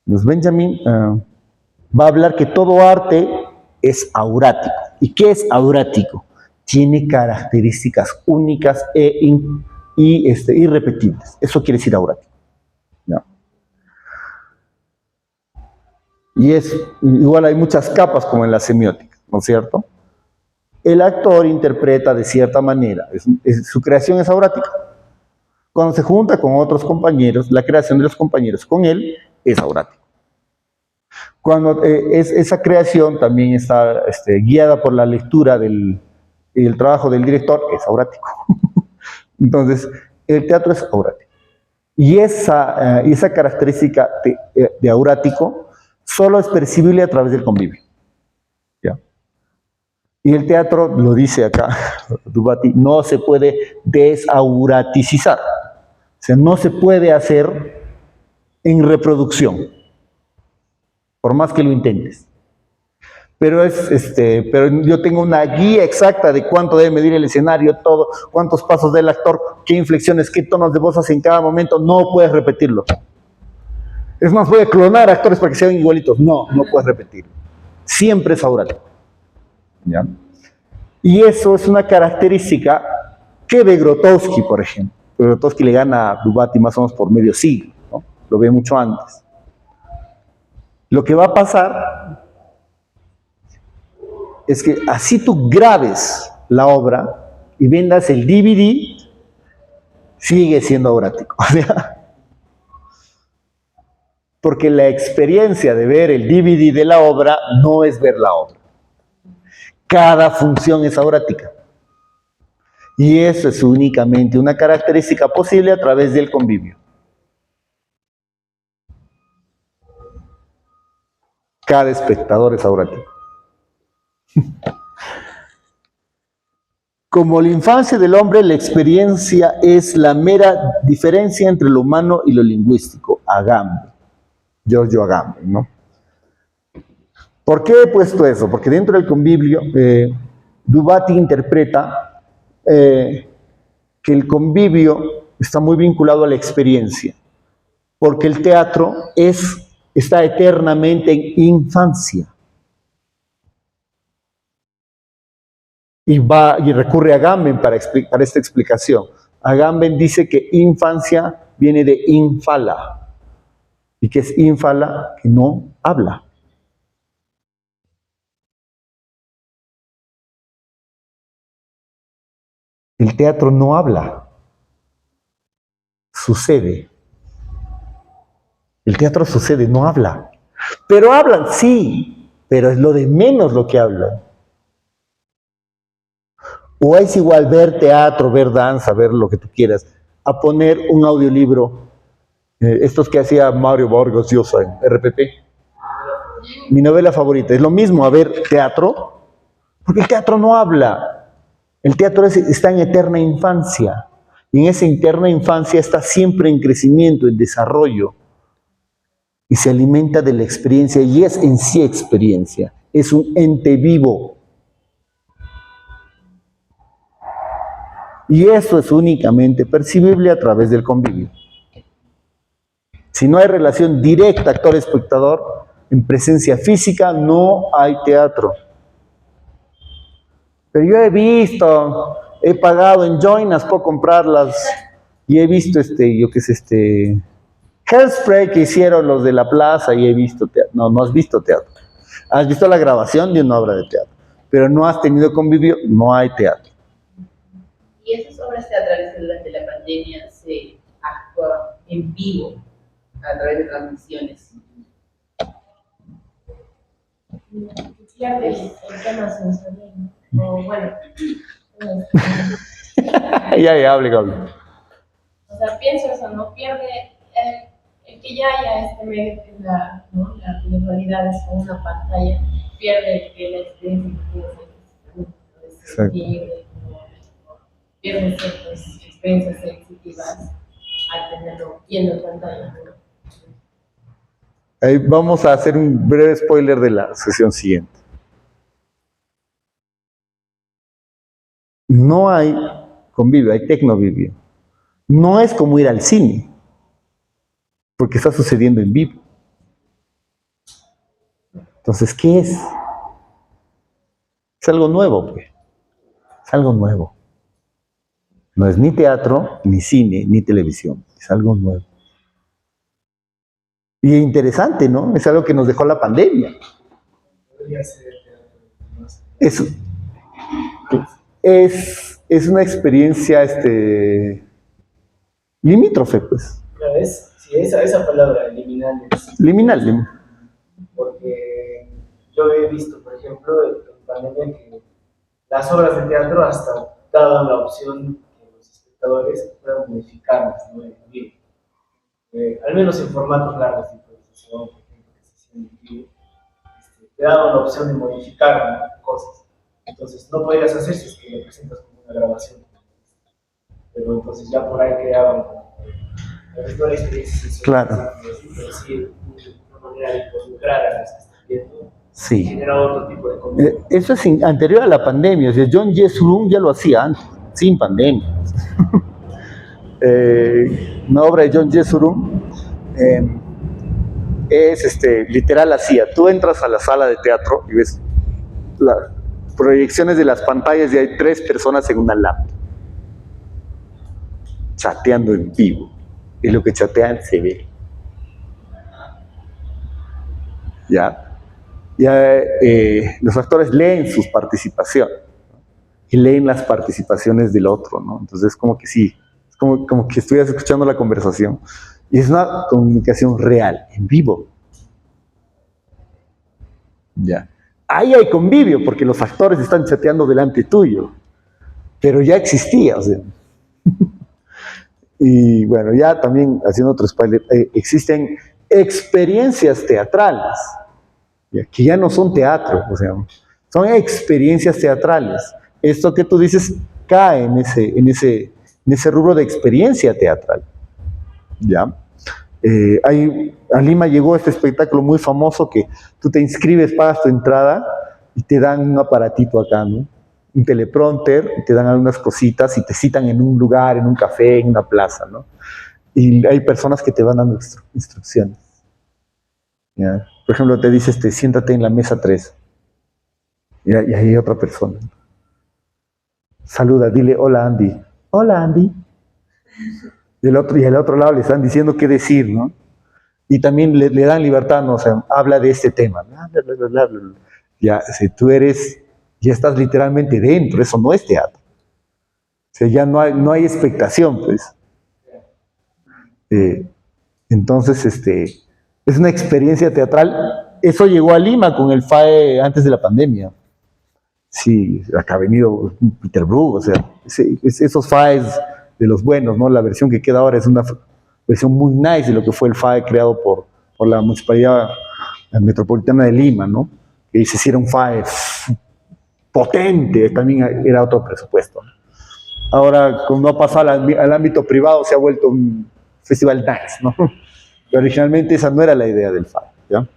Entonces, Benjamin va a hablar que todo arte es aurático. ¿Y qué es aurático? Tiene características únicas e irrepetibles. Eso quiere decir aurático, ¿no? Y igual hay muchas capas como en la semiótica, ¿no es cierto? El actor interpreta de cierta manera, su creación es aurática. Cuando se junta con otros compañeros, la creación de los compañeros con él es aurático. Cuando esa creación también está guiada por la lectura y el trabajo del director, es aurático. Entonces, el teatro es aurático. Y esa característica de aurático solo es percibible a través del convivio. ¿Ya? Y el teatro, lo dice acá Dubati, no se puede desauratizar. O sea, no se puede hacer en reproducción, por más que lo intentes. Pero yo tengo una guía exacta de cuánto debe medir el escenario, todo, cuántos pasos del actor, qué inflexiones, qué tonos de voz hace en cada momento. No puedes repetirlo. Es más, voy a clonar actores para que sean igualitos. No puedes repetirlo. Siempre es aurático. ¿Ya? Y eso es una característica que ve Grotowski, por ejemplo. Grotowski le gana a Dubati más o menos por medio siglo, ¿no? Lo ve mucho antes. Lo que va a pasar es que así tú grabes la obra y vendas el DVD, sigue siendo aurático. Porque la experiencia de ver el DVD de la obra no es ver la obra. Cada función es aurática. Y eso es únicamente una característica posible a través del convivio. Cada espectador es aurático. Como la infancia del hombre, la experiencia es la mera diferencia entre lo humano y lo lingüístico. Agamben. Giorgio Agamben, ¿no? ¿Por qué he puesto eso? Porque dentro del convivio, Dubati interpreta que el convivio está muy vinculado a la experiencia, porque el teatro está eternamente en infancia. Y recurre a Agamben para esta explicación. Agamben dice que infancia viene de infala. ¿Y qué es infala? Que no habla. El teatro no habla, sucede. El teatro sucede, no habla. Pero hablan, sí, pero es lo de menos lo que hablan. O es igual ver teatro, ver danza, ver lo que tú quieras, a poner un audiolibro, estos que hacía Mario Vargas Llosa en RPP. Mi novela favorita, es lo mismo a ver teatro, porque el teatro no habla. El teatro está en eterna infancia, y en esa eterna infancia está siempre en crecimiento, en desarrollo, y se alimenta de la experiencia, y es en sí experiencia, es un ente vivo. Y eso es únicamente percibible a través del convivio. Si no hay relación directa actor-espectador, en presencia física no hay teatro. Pero yo he pagado en Joinas por comprarlas y he visto Hairspray que hicieron los de la plaza y he visto teatro. No has visto teatro. Has visto la grabación de una obra de teatro, pero no has tenido convivio, no hay teatro. ¿Y esas obras teatrales que durante la pandemia se actuaron en vivo a través de transmisiones. Pierde el tema sensorial, o bueno, ya, hable. o sea, pienso eso, no pierde el que ya haya este medio que es ¿no? la virtualidad es como una pantalla, pierde el que la experiencia que tienes sensible, pierde ciertas experiencias sensitivas al tenerlo viendo en pantalla, ¿no? Ahí vamos a hacer un breve spoiler de la sesión siguiente. No hay convivio, hay tecnovivio. No es como ir al cine, porque está sucediendo en vivo. Entonces, ¿qué es? Es algo nuevo, pues. Es algo nuevo. No es ni teatro, ni cine, ni televisión. Es algo nuevo. Y es interesante, ¿no? Es algo que nos dejó la pandemia. Eso. Es una experiencia limítrofe, pues. ¿Sabes? Sí, esa palabra, liminal, es... Liminal. Porque yo he visto, por ejemplo, en pandemia que las obras de teatro hasta daban la opción que los espectadores puedan modificarlas, ¿no? En vivo. Al menos en formatos largos de improvisación, por ejemplo, que se hacían en vivo, te daban la opción de modificar, ¿no? Cosas. Entonces no podías hacer si es que lo presentas como una grabación. Pero entonces ya por ahí creaban toda la experiencia. Claro. Pero sí, una manera de involucrar a los que están viendo. Sí. Genera otro tipo de contenido. Eso es anterior a la pandemia. O sea, John Jesurun ya lo hacía antes, sin pandemia. Una obra de John Jesurun es literal así. Tú entras a la sala de teatro y ves las proyecciones de las pantallas y hay 3 personas en una laptop chateando en vivo, y lo que chatean se ve. ¿Ya? Los actores leen sus participaciones, ¿no? Y leen las participaciones del otro, ¿no? Entonces es como que sí, es como que estuvieras escuchando la conversación, y es una comunicación real, en vivo. ¿Ya? Ahí hay convivio, porque los actores están chateando delante tuyo, pero ya existía, o sea. Y bueno, ya también haciendo otro spoiler, existen experiencias teatrales, ¿ya? Que ya no son teatro, o sea, son experiencias teatrales. Esto que tú dices cae en ese rubro de experiencia teatral, ¿ya? A Lima llegó este espectáculo muy famoso que tú te inscribes, pagas tu entrada y te dan un aparatito acá, ¿no? Un teleprompter, te dan algunas cositas y te citan en un lugar, en un café, en una plaza, ¿no? Y hay personas que te van dando instrucciones, ¿ya? Por ejemplo, te dices, siéntate en la mesa 3, y ahí hay otra persona. Saluda, dile, hola Andy. Hola Andy. Y al otro lado le están diciendo qué decir, ¿no? Y también le dan libertad, ¿no? O sea, habla de este tema. Bla, bla, bla, bla, bla. Ya, si tú ya estás literalmente dentro, eso no es teatro. O sea, ya no hay expectación, pues. Entonces, es una experiencia teatral. Eso llegó a Lima con el FAE antes de la pandemia. Sí, acá ha venido Peter Brook, o sea, esos FAEs de los buenos, ¿no? La versión que queda ahora es una versión muy nice de lo que fue el FAE creado por la Municipalidad Metropolitana de Lima, ¿no? Que se hiciera un FAE potente, también era otro presupuesto, ¿no? Ahora, cuando ha pasado al ámbito privado, se ha vuelto un festival nice, ¿no? Pero originalmente esa no era la idea del FAE, ¿ya?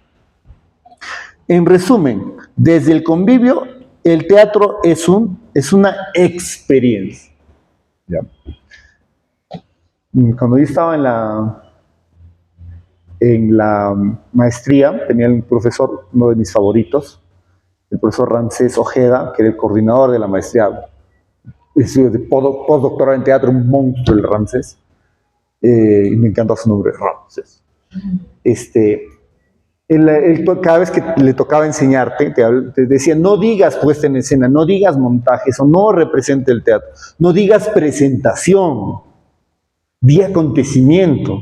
En resumen, desde el convivio, el teatro es una experiencia, ¿ya? Cuando yo estaba en la maestría, tenía un profesor, uno de mis favoritos, el profesor Ramsés Ojeda, que era el coordinador de la maestría, de postdoctoral en teatro, un monstruo el Ramsés, y me encanta su nombre, Ramsés. Cada vez que le tocaba enseñarte, te decía, no digas puesta en escena, no digas montaje, eso no representa el teatro, no digas presentación, di acontecimiento.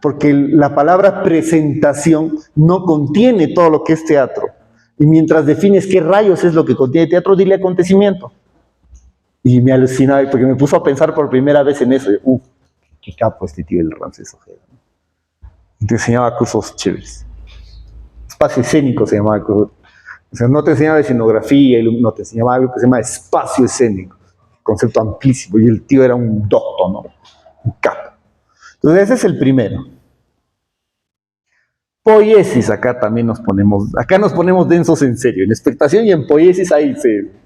Porque la palabra presentación no contiene todo lo que es teatro. Y mientras defines qué rayos es lo que contiene teatro, dile acontecimiento. Y me alucinaba, porque me puso a pensar por primera vez en eso. Qué capo este tío del Ramsés Ojeda. Y te enseñaba cursos chéveres. Espacio escénico se llamaba el curso. O sea, no te enseñaba escenografía, no te enseñaba algo que se llama espacio escénico. Concepto amplísimo. Y el tío era un doctor, ¿no? Un capo. Entonces ese es el primero. Poiesis, acá también nos ponemos densos en serio. En expectación y en poiesis ahí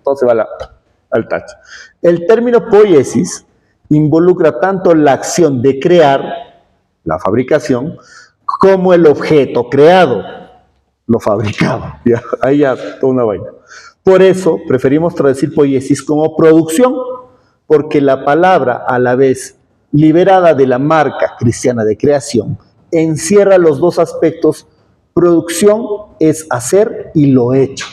todo se va al tacho. El término poiesis involucra tanto la acción de crear, la fabricación, como el objeto creado, lo fabricado. ¿Ya? Ahí ya toda una vaina. Por eso preferimos traducir poiesis como producción, porque la palabra, a la vez liberada de la marca cristiana de creación, encierra los dos aspectos. Producción es hacer y lo hecho.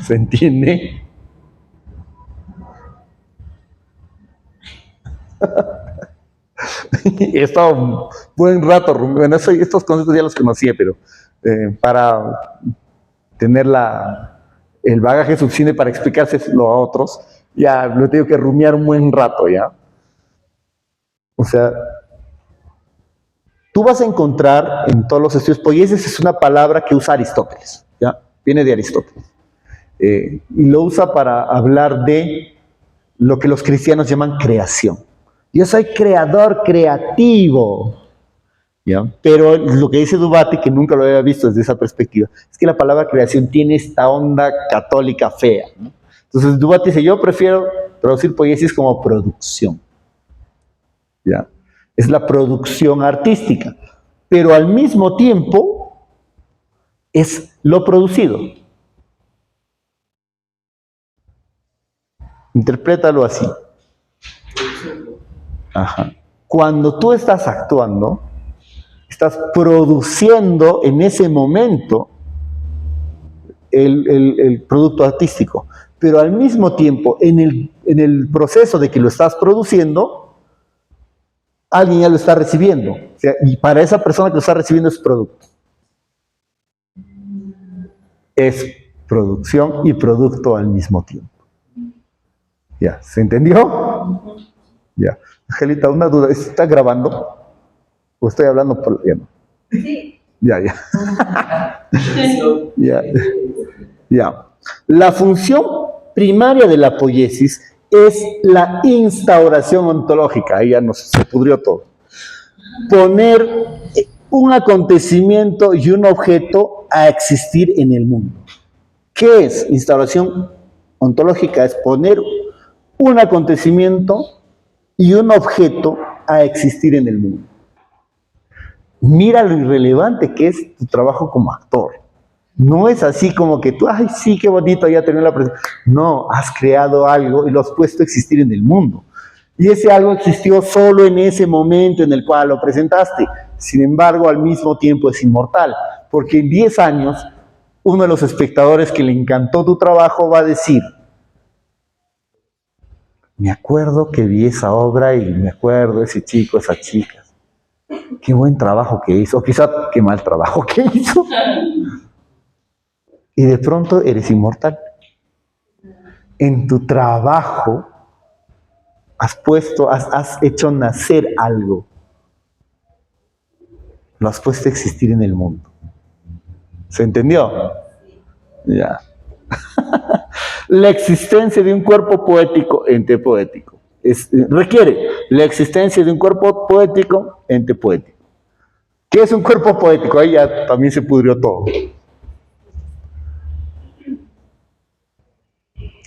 ¿Se entiende? He estado un buen rato, bueno, estos conceptos ya los conocía, pero para tener el bagaje suficiente para explicárselo a otros, ya lo tengo que rumiar un buen rato, ¿ya? O sea, tú vas a encontrar en todos los estudios, poiesis es una palabra que usa Aristóteles, ¿ya? Viene de Aristóteles. Y lo usa para hablar de lo que los cristianos llaman creación. Yo soy creador creativo, ¿ya? Pero lo que dice Dubati, que nunca lo había visto desde esa perspectiva, es que la palabra creación tiene esta onda católica fea, ¿no? Entonces Dubati dice, yo prefiero traducir poiesis como producción, ¿ya? Es la producción artística, pero al mismo tiempo es lo producido. Interprétalo así. Ajá. Cuando tú estás actuando, estás produciendo en ese momento el producto artístico, pero al mismo tiempo, en el proceso de que lo estás produciendo, alguien ya lo está recibiendo. O sea, y para esa persona que lo está recibiendo es producto. Es producción y producto al mismo tiempo. ¿Ya? ¿Se entendió? Ya. Angelita, una duda. ¿Está grabando? ¿O estoy hablando por ya no? Sí. Ya. Ya. Ya. La función primaria de la poiesis es la instauración ontológica. Ahí ya se pudrió todo. Poner un acontecimiento y un objeto a existir en el mundo. ¿Qué es instauración ontológica? Es poner un acontecimiento y un objeto a existir en el mundo. Mira lo irrelevante que es tu trabajo como actor. No es así como que tú, ay, sí, qué bonito, ya terminó la presentación. No, has creado algo y lo has puesto a existir en el mundo. Y ese algo existió solo en ese momento en el cual lo presentaste. Sin embargo, al mismo tiempo es inmortal. Porque en 10 años, uno de los espectadores que le encantó tu trabajo va a decir, me acuerdo que vi esa obra y me acuerdo ese chico, esa chica. Qué buen trabajo que hizo, o quizá qué mal trabajo que hizo. Y de pronto eres inmortal. En tu trabajo has hecho nacer algo. Lo has puesto a existir en el mundo. ¿Se entendió? Ya. La existencia de un cuerpo poético, ente poético. Requiere la existencia de un cuerpo poético, ente poético. ¿Qué es un cuerpo poético? Ahí ya también se pudrió todo.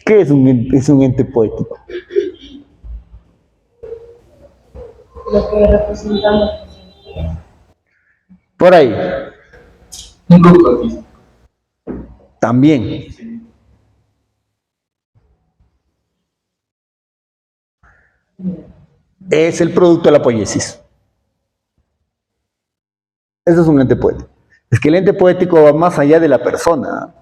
¿Qué es un ente poético? Lo que representamos. Por ahí. Un grupo artístico. También. Es el producto de la poiesis. Eso es un ente poético. Es que el ente poético va más allá de la persona.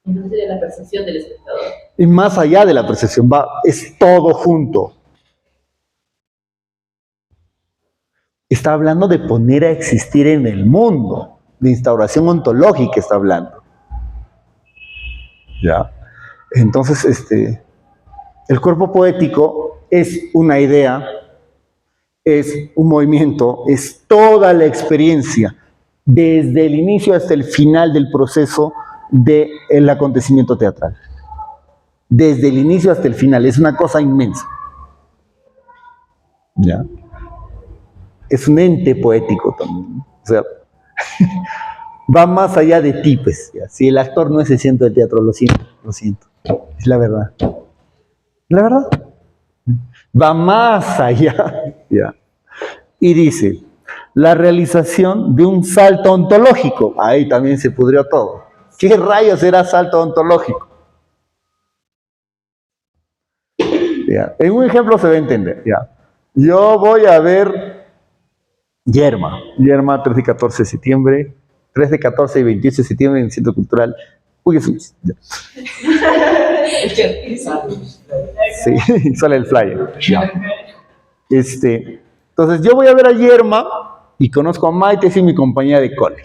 Inclusive de la percepción del espectador. Y más allá de la percepción, es todo junto. Está hablando de poner a existir en el mundo, de instauración ontológica está hablando. ¿Ya? Entonces, el cuerpo poético es una idea, es un movimiento, es toda la experiencia, desde el inicio hasta el final del proceso del acontecimiento teatral. Desde el inicio hasta el final, es una cosa inmensa. ¿Ya? Es un ente poético también. O sea, va más allá de ti, pues. ¿Ya? Si el actor no es el centro del teatro, lo siento, lo siento. Es la verdad. La verdad. Va más allá. ¿Ya? Y dice, la realización de un salto ontológico. Ahí también se pudrió todo. ¿Qué rayos era salto ontológico? ¿Ya? En un ejemplo se va a entender. ¿Ya? Yo voy a ver Yerma, 13 y 14 de septiembre, 13, 14 y 28 de septiembre en el Centro Cultural. Uy, eso es. Sí, sale el flyer. Ya. Entonces yo voy a ver a Yerma y conozco a Maite, sí, mi compañera de cole.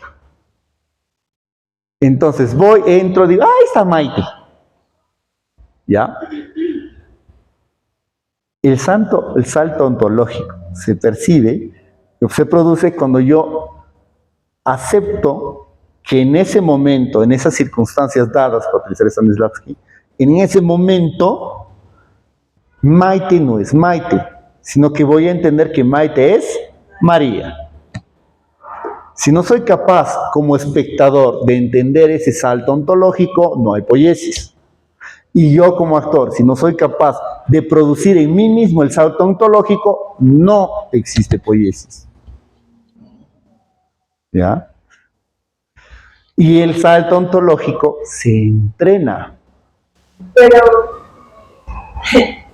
Entonces voy, entro, digo, ahí está Maite. ¿Ya? El salto ontológico se percibe, se produce cuando yo acepto que en ese momento, en esas circunstancias dadas, para utilizar Stanislavski, en ese momento, Maite no es Maite, sino que voy a entender que Maite es María. Si no soy capaz, como espectador, de entender ese salto ontológico, no hay poiesis. Y yo como actor, si no soy capaz de producir en mí mismo el salto ontológico, no existe poiesis. ¿Ya? Y el salto ontológico se entrena. Pero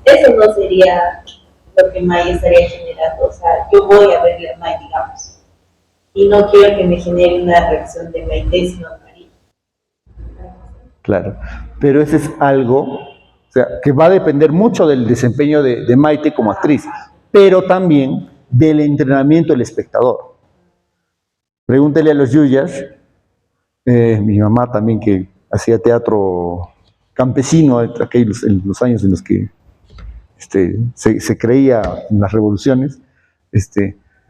eso no sería lo que May estaría generando. O sea, yo voy a verle a May, digamos, y no quiero que me genere una reacción de Maite, sino de María. Claro, pero ese es algo, o sea, que va a depender mucho del desempeño de Maite como actriz, pero también del entrenamiento del espectador. Pregúntele a los yuyas, mi mamá también que hacía teatro campesino en los años en los que se creía en las revoluciones,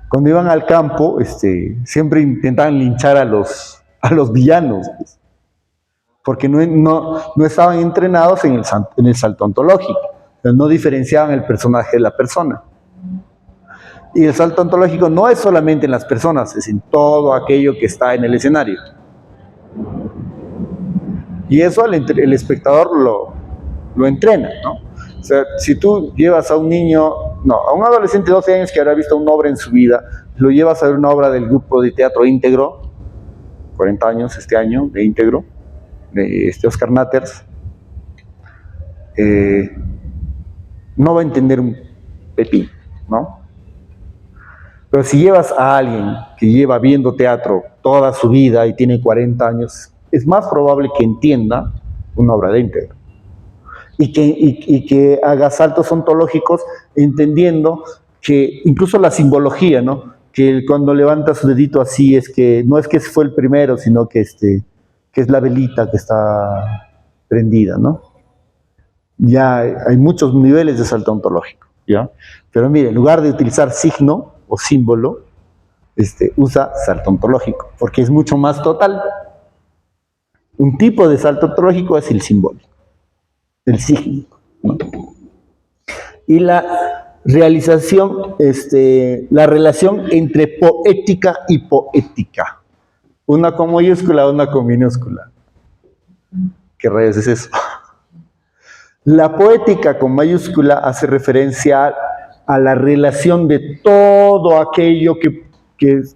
cuando iban al campo, siempre intentaban linchar a los villanos, pues, porque no estaban entrenados en el salto ontológico, no diferenciaban el personaje de la persona. Y el salto ontológico no es solamente en las personas, es en todo aquello que está en el escenario. Y eso el espectador lo entrena, ¿no? O sea, si tú llevas a un niño, a un adolescente de 12 años que habrá visto una obra en su vida, lo llevas a ver una obra del grupo de teatro íntegro, 40 años este año, de íntegro, de Oscar Natters, no va a entender un pepín, ¿no? Pero si llevas a alguien que lleva viendo teatro toda su vida y tiene 40 años, es más probable que entienda una obra de íntegro. Y que haga saltos ontológicos entendiendo que incluso la simbología, ¿no? Que cuando levanta su dedito así es que no es que fue el primero, sino que es la velita que está prendida, ¿no? Ya hay muchos niveles de salto ontológico, ¿ya? Pero mire, en lugar de utilizar signo o símbolo, usa salto ontológico, porque es mucho más total. Un tipo de salto ontológico es el simbólico, el signo, ¿no? Y la realización, la relación entre poética y poética. Una con mayúscula, una con minúscula. ¿Qué rayos es eso? La poética con mayúscula hace referencia a la relación de todo aquello que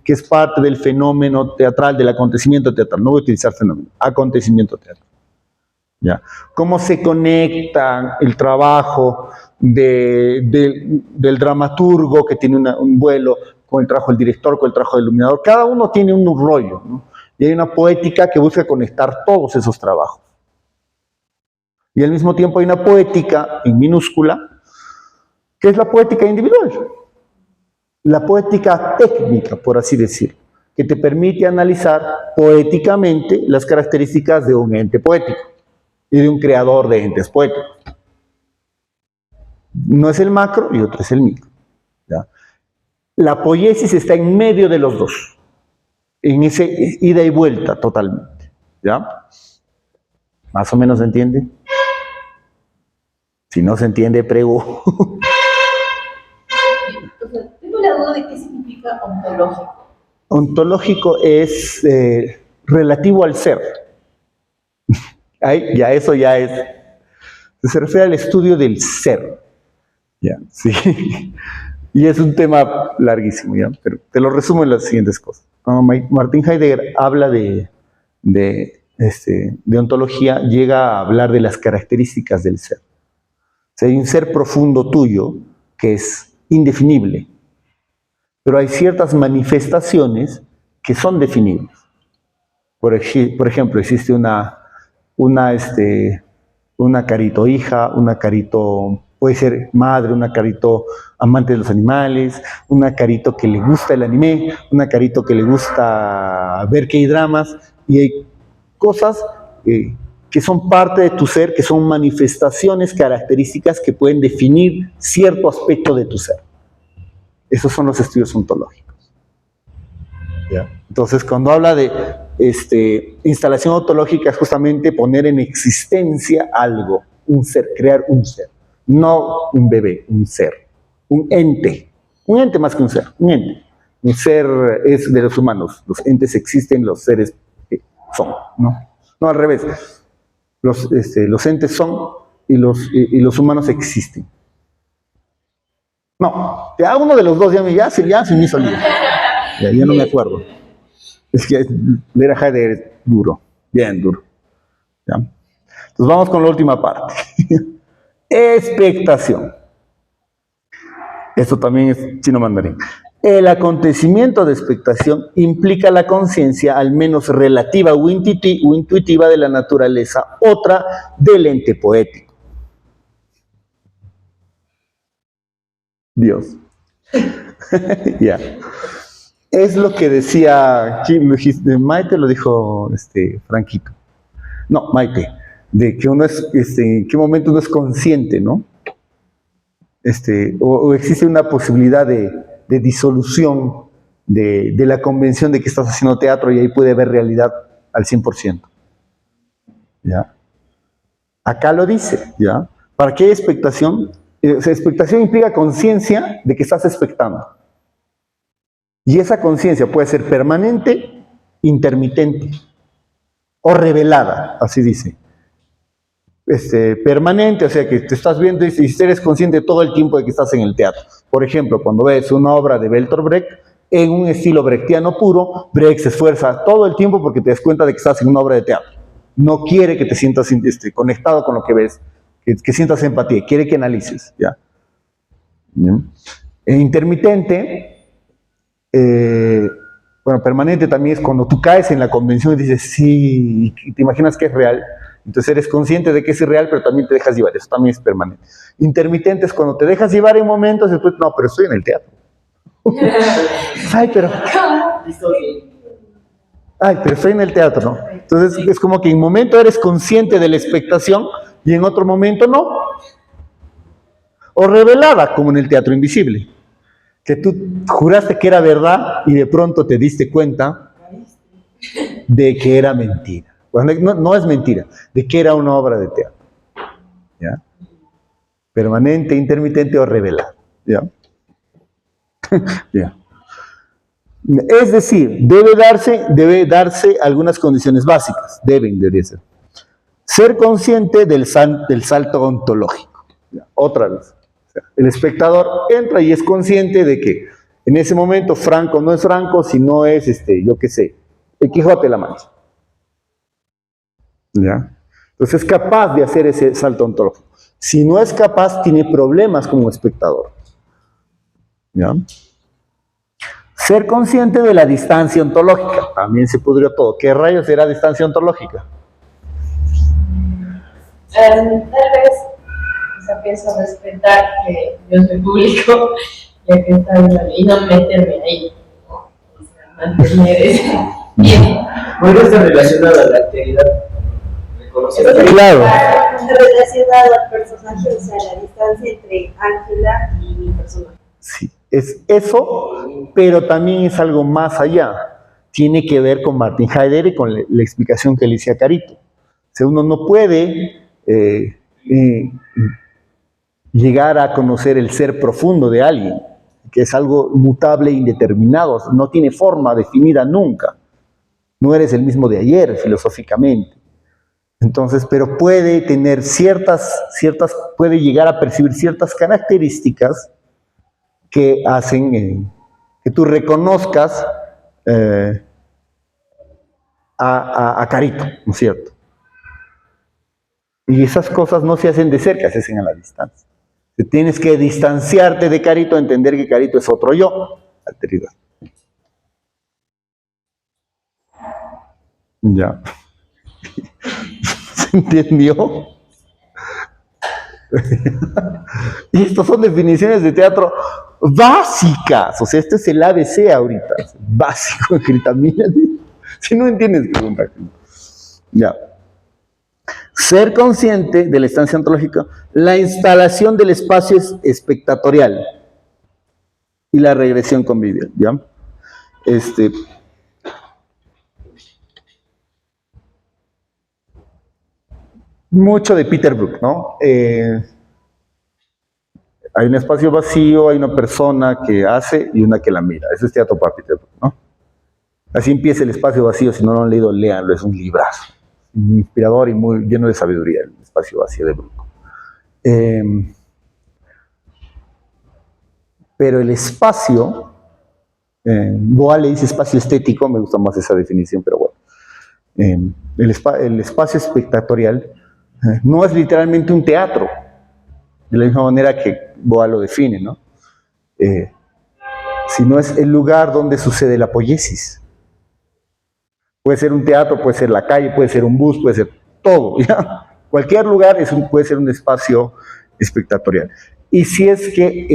es parte del fenómeno teatral, del acontecimiento teatral. No voy a utilizar fenómeno, acontecimiento teatral. ¿Ya? Cómo se conecta el trabajo del dramaturgo que tiene un vuelo con el trabajo del director, con el trabajo del iluminador. Cada uno tiene un rollo, ¿no? Y hay una poética que busca conectar todos esos trabajos. Y al mismo tiempo hay una poética en minúscula, que es la poética individual. la poética técnica, por así decirlo, que te permite analizar poéticamente las características de un ente poético y de un creador de entes poéticos. No es el macro y otro es el micro. ¿Ya? La poiesis está en medio de los dos, en ese ida y vuelta totalmente. ¿Ya? ¿Más o menos se entiende? Si no se entiende, prego. O sea, tengo la duda de qué significa ontológico. Ontológico es relativo al ser. Ahí, ya eso ya es. Se refiere al estudio del ser. Ya, sí. Y es un tema larguísimo, ¿ya? Pero te lo resumo en las siguientes cosas. Cuando Martin Heidegger habla de ontología, llega a hablar de las características del ser. O sea, hay un ser profundo tuyo que es indefinible, pero hay ciertas manifestaciones que son definibles. Por ejemplo, existe una carito hija, una carito, puede ser madre, una carito amante de los animales, una carito que le gusta el anime, una carito que le gusta ver K-dramas, y hay cosas que son parte de tu ser, que son manifestaciones características que pueden definir cierto aspecto de tu ser. Esos son los estudios ontológicos. ¿Ya? Entonces, cuando habla de instalación ontológica, es justamente poner en existencia algo, un ser, crear un ser. No un bebé, un ser. Un ente más que un ser, un ente. Un ser es de los humanos, los entes existen, los seres son, ¿no? No, al revés. Los entes son y los humanos existen. No, ya uno de los dos ya se me hizo lío. Ya no me acuerdo. Es que leer a Heidegger es duro, bien duro. ¿Ya? Entonces vamos con la última parte. Expectación. Esto también es chino mandarín. El acontecimiento de expectación implica la conciencia, al menos relativa o intuitiva, de la naturaleza otra del ente poético. Dios. Ya. Es lo que decía, Maite lo dijo Franquito. No, Maite, de que uno es, en qué momento uno es consciente, ¿no? O existe una posibilidad de disolución de la convención de que estás haciendo teatro y ahí puede haber realidad al 100%. ¿Ya? Acá lo dice, ¿ya? ¿Para qué hay expectación? Expectación implica conciencia de que estás expectando. Y esa conciencia puede ser permanente, intermitente o revelada, así dice. Permanente, o sea que te estás viendo y eres consciente todo el tiempo de que estás en el teatro. Por ejemplo, cuando ves una obra de Bertolt Brecht en un estilo brechtiano puro, Brecht se esfuerza todo el tiempo porque te das cuenta de que estás en una obra de teatro. No quiere que te sientas conectado con lo que ves, que sientas empatía, quiere que analices. ¿Ya? ¿Bien? Intermitente, permanente también es cuando tú caes en la convención y dices sí, y te imaginas que es real. Entonces eres consciente de que es irreal, pero también te dejas llevar. Eso también es permanente. Intermitente es cuando te dejas llevar en momentos y después, no, pero estoy en el teatro. pero estoy en el teatro, ¿no? Entonces es como que en un momento eres consciente de la expectación y en otro momento no. O revelada, como en el teatro invisible. Que tú juraste que era verdad y de pronto te diste cuenta de que era mentira. Bueno, no es mentira, de que era una obra de teatro. ¿Ya? Permanente, intermitente o revelada. ¿Ya? ¿Ya? Es decir, debe darse algunas condiciones básicas. Debería ser. Ser consciente del salto ontológico. ¿Ya? Otra vez. O sea, el espectador entra y es consciente de que en ese momento Franco no es Franco, sino es, yo qué sé, el Quijote de la Mancha. ¿Ya? Entonces es capaz de hacer ese salto ontológico. Si no es capaz, tiene problemas como espectador. ¿Ya? Ser consciente de la distancia ontológica. También se pudrió todo. ¿Qué rayos era distancia ontológica? Tal vez, pienso respetar que yo soy público, ya que está bien, y no meterme ahí, ¿no? O sea, mantener ese bien. Bueno, está relacionado a la alteridad. Reconocer la Claro. Relacionado al personaje, o sea, la distancia entre Ángela y mi personaje. Sí, es eso, pero también es algo más allá. Tiene que ver con Martin Heidegger y con la explicación que le hice a Carito. O sea, uno no puede llegar a conocer el ser profundo de alguien, que es algo mutable e indeterminado, no tiene forma definida nunca. No eres el mismo de ayer, filosóficamente. Entonces, pero puede tener puede llegar a percibir ciertas características que hacen que tú reconozcas a Carito, ¿no es cierto? Y esas cosas no se hacen de cerca, se hacen a la distancia. Tienes que distanciarte de Carito, entender que Carito es otro yo, alteridad. Ya. ¿Se entendió? Y estas son definiciones de teatro básicas. O sea, este es el ABC ahorita. Básico, escrita. Mira, si no entiendes, pregunta. Ya. Ser consciente de la estancia ontológica, la instalación del espacio espectatorial y la regresión convivial. ¿Ya? Mucho de Peter Brook, ¿no? Hay un espacio vacío, hay una persona que hace y una que la mira. Eso es teatro para Peter Brook, ¿no? Así empieza el espacio vacío. Si no lo han leído, léanlo. Es un librazo. Muy inspirador y muy lleno de sabiduría, el espacio vacío de Brook. Pero el espacio, Boal le dice espacio estético, me gusta más esa definición, pero bueno. El espacio espectatorial no es literalmente un teatro, de la misma manera que Boal lo define, ¿no? Sino es el lugar donde sucede la poiesis. Puede ser un teatro, puede ser la calle, puede ser un bus, puede ser todo, ¿ya? Cualquier lugar puede ser un espacio espectatorial. Y si es que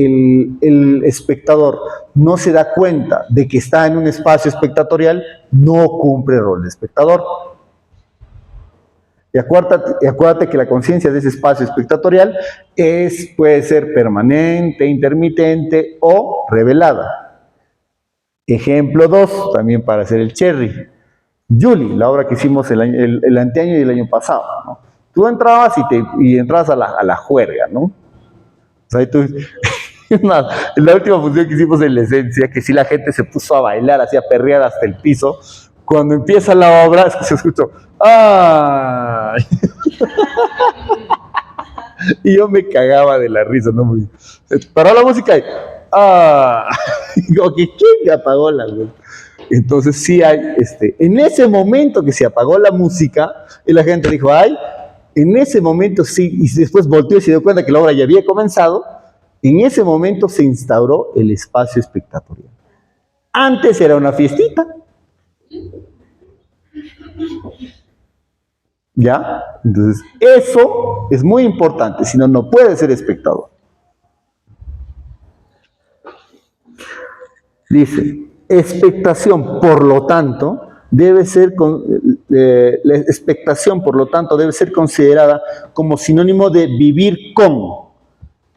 el espectador no se da cuenta de que está en un espacio espectatorial, no cumple el rol de espectador. Y acuérdate que la conciencia de ese espacio espectatorial puede ser permanente, intermitente o revelada. Ejemplo 2, también para hacer el cherry. Julie, la obra que hicimos el anteaño y el año pasado, ¿no? Tú entrabas y entrabas a la juerga, ¿no? O sea, en la última función que hicimos en la esencia, que sí la gente se puso a bailar, así a perrear hasta el piso. Cuando empieza la obra, se escuchó ¡ay! Y yo me cagaba de la risa, ¿no? Paró la música y ¡ah! Como que ¿quién apagó la luz? Entonces sí hay, en ese momento que se apagó la música, y la gente dijo, ¡ay! En ese momento sí, y después volteó y se dio cuenta que la obra ya había comenzado, en ese momento se instauró el espacio espectatorial. Antes era una fiestita. ¿Ya? Entonces, eso es muy importante, si no, no puede ser espectador. Dice, expectación, por lo tanto, la expectación, por lo tanto, debe ser considerada como sinónimo de vivir con,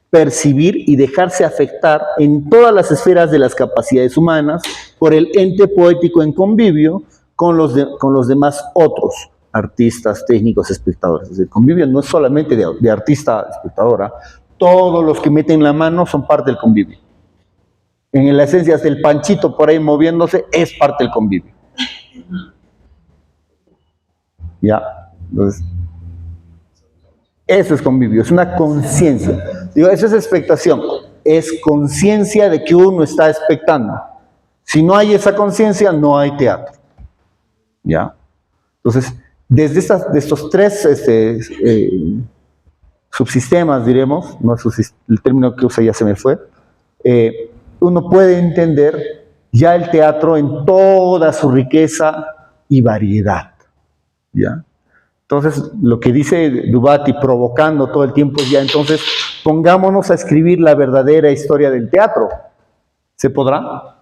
percibir y dejarse afectar en todas las esferas de las capacidades humanas por el ente poético en convivio con los demás otros, artistas, técnicos, espectadores. El convivio no es solamente de artista, espectadora, todos los que meten la mano son parte del convivio. En la esencia, hasta el Panchito por ahí moviéndose es parte del convivio. ¿Ya? Entonces, eso es convivio, es una conciencia. Digo, eso es expectación, es conciencia de que uno está expectando. Si no hay esa conciencia, no hay teatro. ¿Ya? Entonces, desde estos tres subsistemas, diremos, no el término que usa ya se me fue, uno puede entender ya el teatro en toda su riqueza y variedad. ¿Ya? Entonces, lo que dice Dubati, provocando todo el tiempo, ya entonces pongámonos a escribir la verdadera historia del teatro. ¿Se podrá?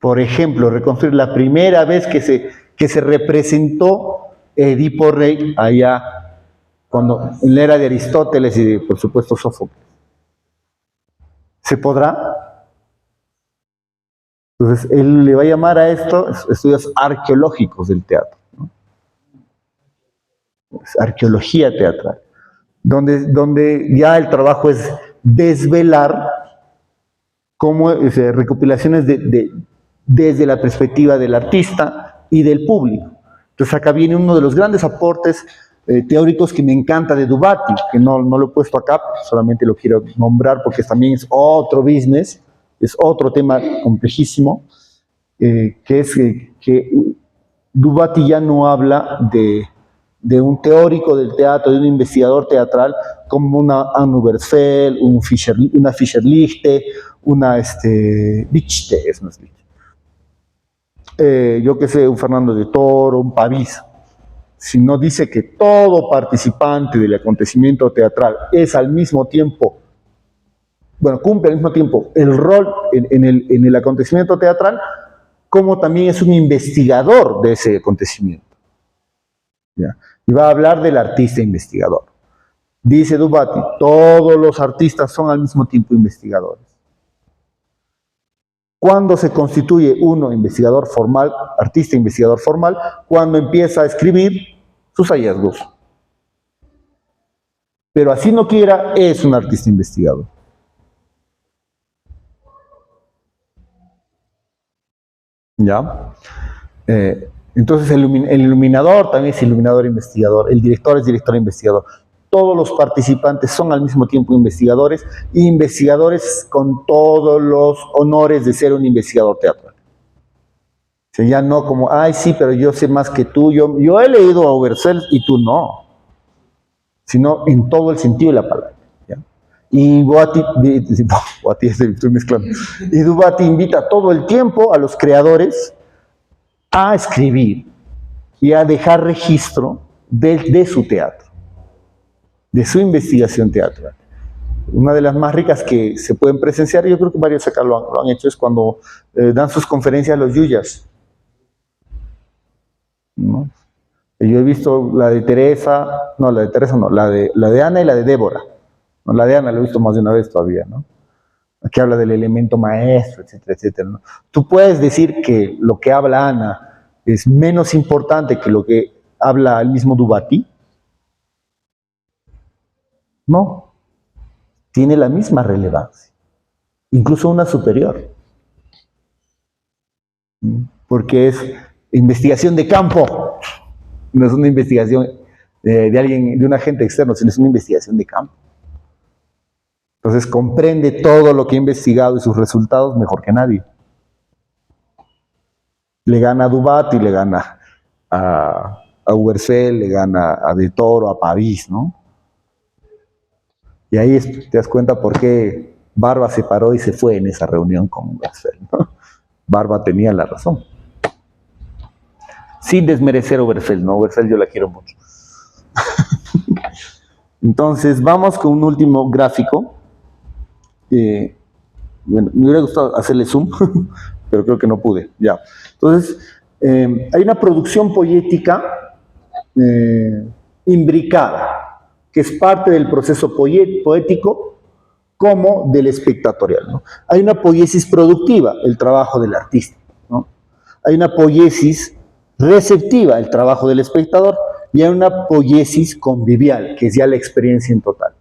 Por ejemplo, reconstruir la primera vez que se representó Edipo Rey allá, cuando, en la era de Aristóteles y, por supuesto, Sófocles. ¿Se podrá? Entonces, él le va a llamar a esto estudios arqueológicos del teatro, ¿no? Es arqueología teatral, donde ya el trabajo es desvelar cómo recopilaciones desde la perspectiva del artista y del público. Entonces acá viene uno de los grandes aportes teóricos que me encanta de Dubati, que no lo he puesto acá, solamente lo quiero nombrar porque también es otro business, es otro tema complejísimo, que es que Dubati ya no habla de un teórico del teatro, de un investigador teatral, como una Anne Obergefell, una Fischer-Lichte, una Lichte, es más Lichte. Yo qué sé, un Fernando de Toro, un Pavís, sino dice que todo participante del acontecimiento teatral es al mismo tiempo, bueno, cumple al mismo tiempo el rol en el acontecimiento teatral, como también es un investigador de ese acontecimiento. ¿Ya? Y va a hablar del artista investigador. Dice Dubati, todos los artistas son al mismo tiempo investigadores. ¿Cuándo se constituye uno investigador formal, artista investigador formal? Cuando empieza a escribir sus hallazgos. Pero así no quiera, es un artista investigador. ¿Ya? Entonces el iluminador también es iluminador investigador, el director es director investigador. Todos los participantes son al mismo tiempo investigadores, y investigadores con todos los honores de ser un investigador teatral. O sea, ya no como, ay sí, pero yo sé más que tú, yo he leído a Obergefell y tú no, sino en todo el sentido de la palabra. ¿Ya? Y estoy mezclando. Y Dubati invita todo el tiempo a los creadores a escribir y a dejar registro de su teatro, de su investigación teatral. Una de las más ricas que se pueden presenciar, yo creo que varios acá lo han hecho, es cuando dan sus conferencias los yuyas, ¿no? Yo he visto la de Teresa, la de Ana y la de Débora. No, la de Ana la he visto más de una vez todavía, ¿no? Aquí habla del elemento maestro, etcétera, etcétera, ¿no? Tú puedes decir que lo que habla Ana es menos importante que lo que habla el mismo Dubati. No, tiene la misma relevancia, incluso una superior, porque es investigación de campo, no es una investigación de alguien, de un agente externo, sino es una investigación de campo. Entonces comprende todo lo que ha investigado y sus resultados mejor que nadie. Le gana a Dubati, le gana a Obergefell, le gana a De Toro, a Pavís, ¿no? Y ahí te das cuenta por qué Barba se paró y se fue en esa reunión con Obergefell, ¿no? Barba tenía la razón. Sin desmerecer a Obergefell, ¿no? Obergefell yo la quiero mucho. Entonces, vamos con un último gráfico. Bueno, me hubiera gustado hacerle zoom, pero creo que no pude. Ya. Entonces, hay una producción poética imbricada, que es parte del proceso poético como del espectatorial, ¿no? Hay una poiesis productiva, el trabajo del artista, ¿no? Hay una poiesis receptiva, el trabajo del espectador, y hay una poiesis convivial, que es ya la experiencia en total.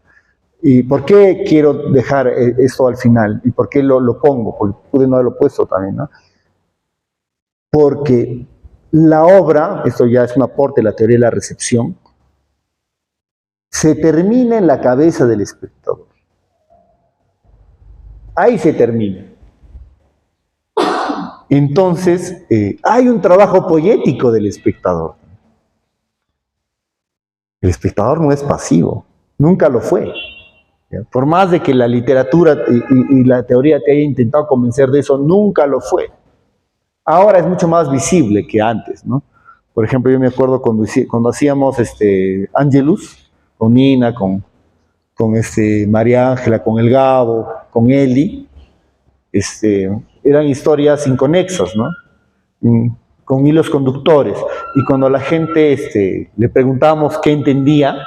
¿Y por qué quiero dejar esto al final? ¿Y por qué lo pongo? Porque pude no haberlo puesto también, ¿no? Porque la obra, esto ya es un aporte de la teoría de la recepción, se termina en la cabeza del espectador. Ahí se termina. Entonces, hay un trabajo poético del espectador. El espectador no es pasivo, nunca lo fue. Por más de que la literatura y la teoría te haya intentado convencer de eso, nunca lo fue. Ahora es mucho más visible que antes, ¿no? Por ejemplo, yo me acuerdo cuando hacíamos Angelus, con Nina, con María Ángela, con el Gabo, con Eli, eran historias inconexas, ¿no? Con hilos conductores. Y cuando a la gente le preguntábamos qué entendía,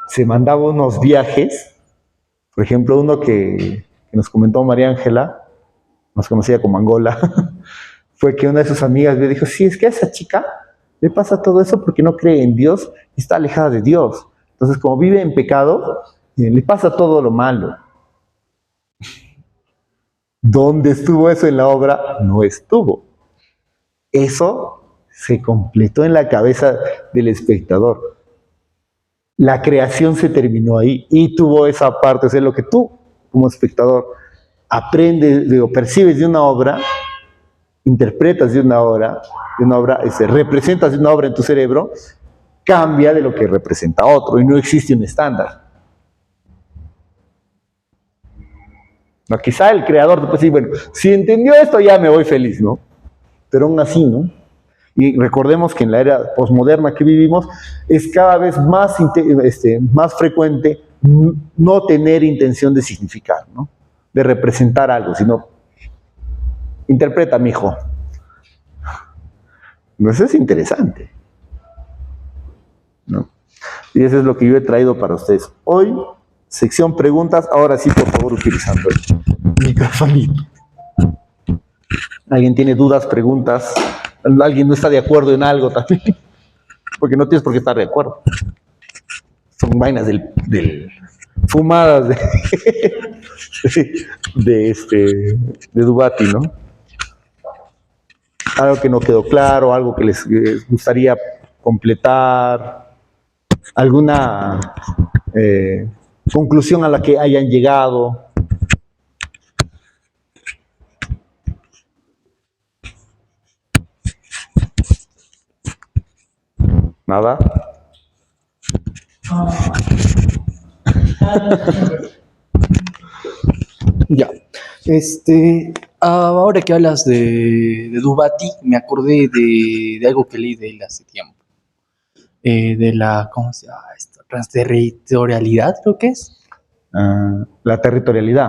se mandaba unos viajes. Por ejemplo, uno que nos comentó María Ángela, más conocida como Angola, fue que una de sus amigas le dijo, sí, es que a esa chica le pasa todo eso porque no cree en Dios y está alejada de Dios. Entonces, como vive en pecado, le pasa todo lo malo. ¿Dónde estuvo eso en la obra? No estuvo. Eso se completó en la cabeza del espectador. La creación se terminó ahí y tuvo esa parte, o sea, lo que tú, como espectador, aprendes o percibes de una obra, interpretas de una obra, representas de una obra en tu cerebro, cambia de lo que representa otro y no existe un estándar. No, quizá el creador puede decir, bueno, si entendió esto ya me voy feliz, ¿no? Pero aún así, ¿no? Y recordemos que en la era posmoderna que vivimos es cada vez más frecuente no tener intención de significar, ¿no? De representar algo, sino interpreta, mijo. Eso es interesante, ¿no? Y eso es lo que yo he traído para ustedes. Hoy, sección preguntas, ahora sí, por favor, utilizando el microfonito. ¿Alguien tiene dudas, preguntas? ¿Alguien no está de acuerdo en algo también? Porque no tienes por qué estar de acuerdo. Son vainas fumadas de Dubati, ¿no? Algo que no quedó claro, algo que les gustaría completar, alguna conclusión a la que hayan llegado. ¿Nada? Ya. Ahora que hablas de Dubati, me acordé de algo que leí de él hace tiempo. De la, ¿cómo se llama esto? Transterritorialidad, creo que es. La territorialidad.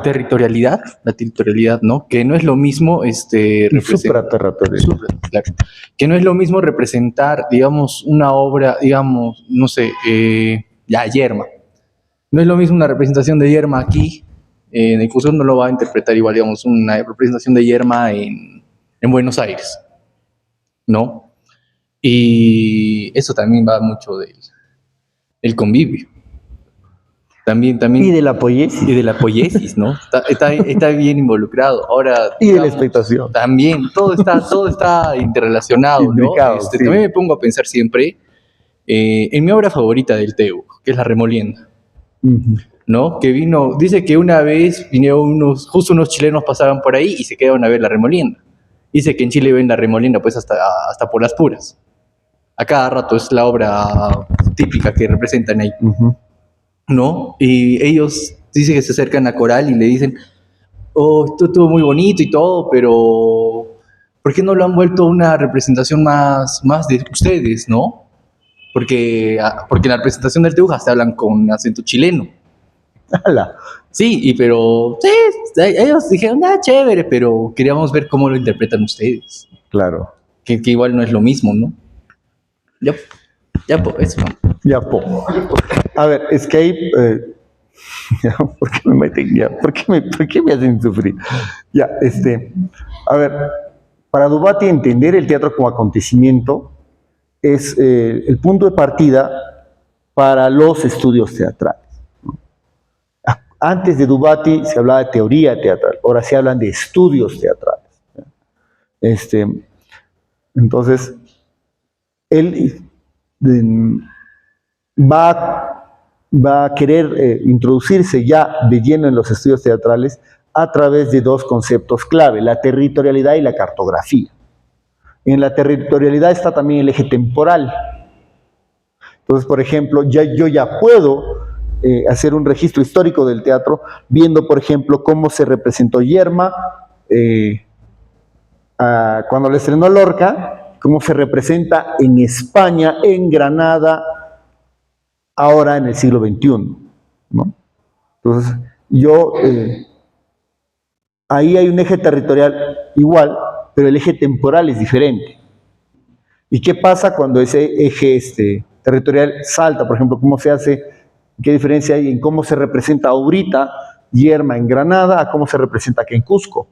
La territorialidad, ¿no? Que no es lo mismo, Supraterritorialidad. Claro. Que no es lo mismo representar, digamos, una obra, digamos, no sé, Yerma. No es lo mismo una representación de Yerma aquí, en el curso no lo va a interpretar igual, digamos, una representación de Yerma en Buenos Aires, ¿no? Y eso también va mucho del convivio. También. Y de la poiesis. Y de la poiesis, ¿no? Está bien involucrado. Ahora, y digamos, de la expectación. También, todo está interrelacionado, Indicado, ¿no? sí. También me pongo a pensar siempre en mi obra favorita del Teu, que es La Remolienda, ¿no? Que dice que una vez vinieron justo unos chilenos pasaban por ahí y se quedaron a ver La Remolienda. Dice que en Chile ven La Remolienda pues hasta por las puras. A cada rato es la obra típica que representan ahí. ¿No? Y ellos dicen que se acercan a Coral y le dicen, oh, esto estuvo muy bonito y todo, pero ¿por qué no lo han vuelto una representación más de ustedes, no? Porque en la representación del Teuja se hablan con acento chileno. ¡Hala! Sí, pero sí, ellos dijeron, chévere, pero queríamos ver cómo lo interpretan ustedes. Claro. Que igual no es lo mismo, ¿no? Ya, pues, eso. Ya, po. A ver, es que ahí... ¿por qué me meten ya? ¿Por qué me hacen sufrir? Ya, a ver, para Dubati entender el teatro como acontecimiento es el punto de partida para los estudios teatrales, ¿no? Antes de Dubati se hablaba de teoría teatral, ahora se hablan de estudios teatrales. Entonces, él va a querer introducirse ya de lleno en los estudios teatrales a través de dos conceptos clave, la territorialidad y la cartografía. En la territorialidad está también el eje temporal. Entonces, por ejemplo, yo ya puedo hacer un registro histórico del teatro, viendo, por ejemplo, cómo se representó Yerma cuando le estrenó Lorca, cómo se representa en España, en Granada, ahora en el siglo XXI. ¿no? Entonces, ahí hay un eje territorial igual, pero el eje temporal es diferente. ¿Y qué pasa cuando ese eje territorial salta? Por ejemplo, ¿cómo se hace? ¿Qué diferencia hay en cómo se representa ahorita Yerma en Granada a cómo se representa aquí en Cusco?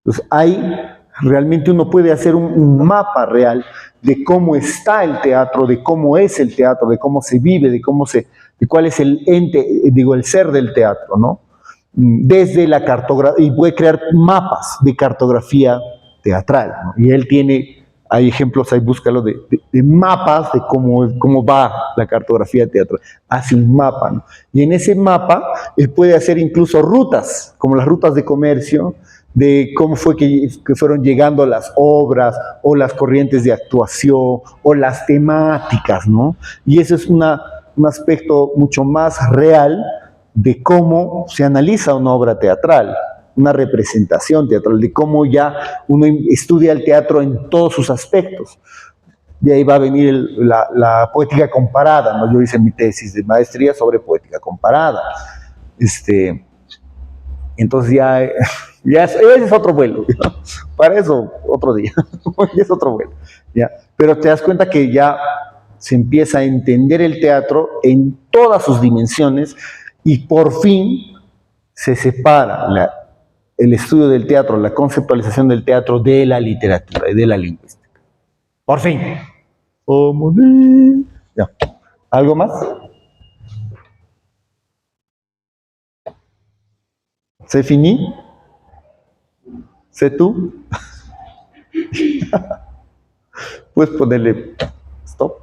Entonces, ahí realmente uno puede hacer un mapa real de cómo está el teatro, de cómo es el teatro, de cómo se vive, de cuál es el ente, digo, el ser del teatro, ¿no? Desde la cartografía, y puede crear mapas de cartografía teatral, ¿no? Y él hay ejemplos, ahí búscalo, de mapas de cómo va la cartografía teatral. Hace un mapa, ¿no? Y en ese mapa él puede hacer incluso rutas, como las rutas de comercio, de cómo fue que fueron llegando las obras, o las corrientes de actuación, o las temáticas, ¿no? Y eso es un aspecto mucho más real de cómo se analiza una obra teatral, una representación teatral, de cómo ya uno estudia el teatro en todos sus aspectos. De ahí va a venir la poética comparada, ¿no? Yo hice mi tesis de maestría sobre poética comparada. Entonces ese es otro vuelo, ¿no? Para eso otro día, es otro vuelo, ¿ya? Pero te das cuenta que ya se empieza a entender el teatro en todas sus dimensiones y por fin se separa el estudio del teatro, la conceptualización del teatro de la literatura y de la lingüística. Por fin. Ya. ¿Algo más? ¿C'est fini? ¿C'est tú? Puedes ponerle stop.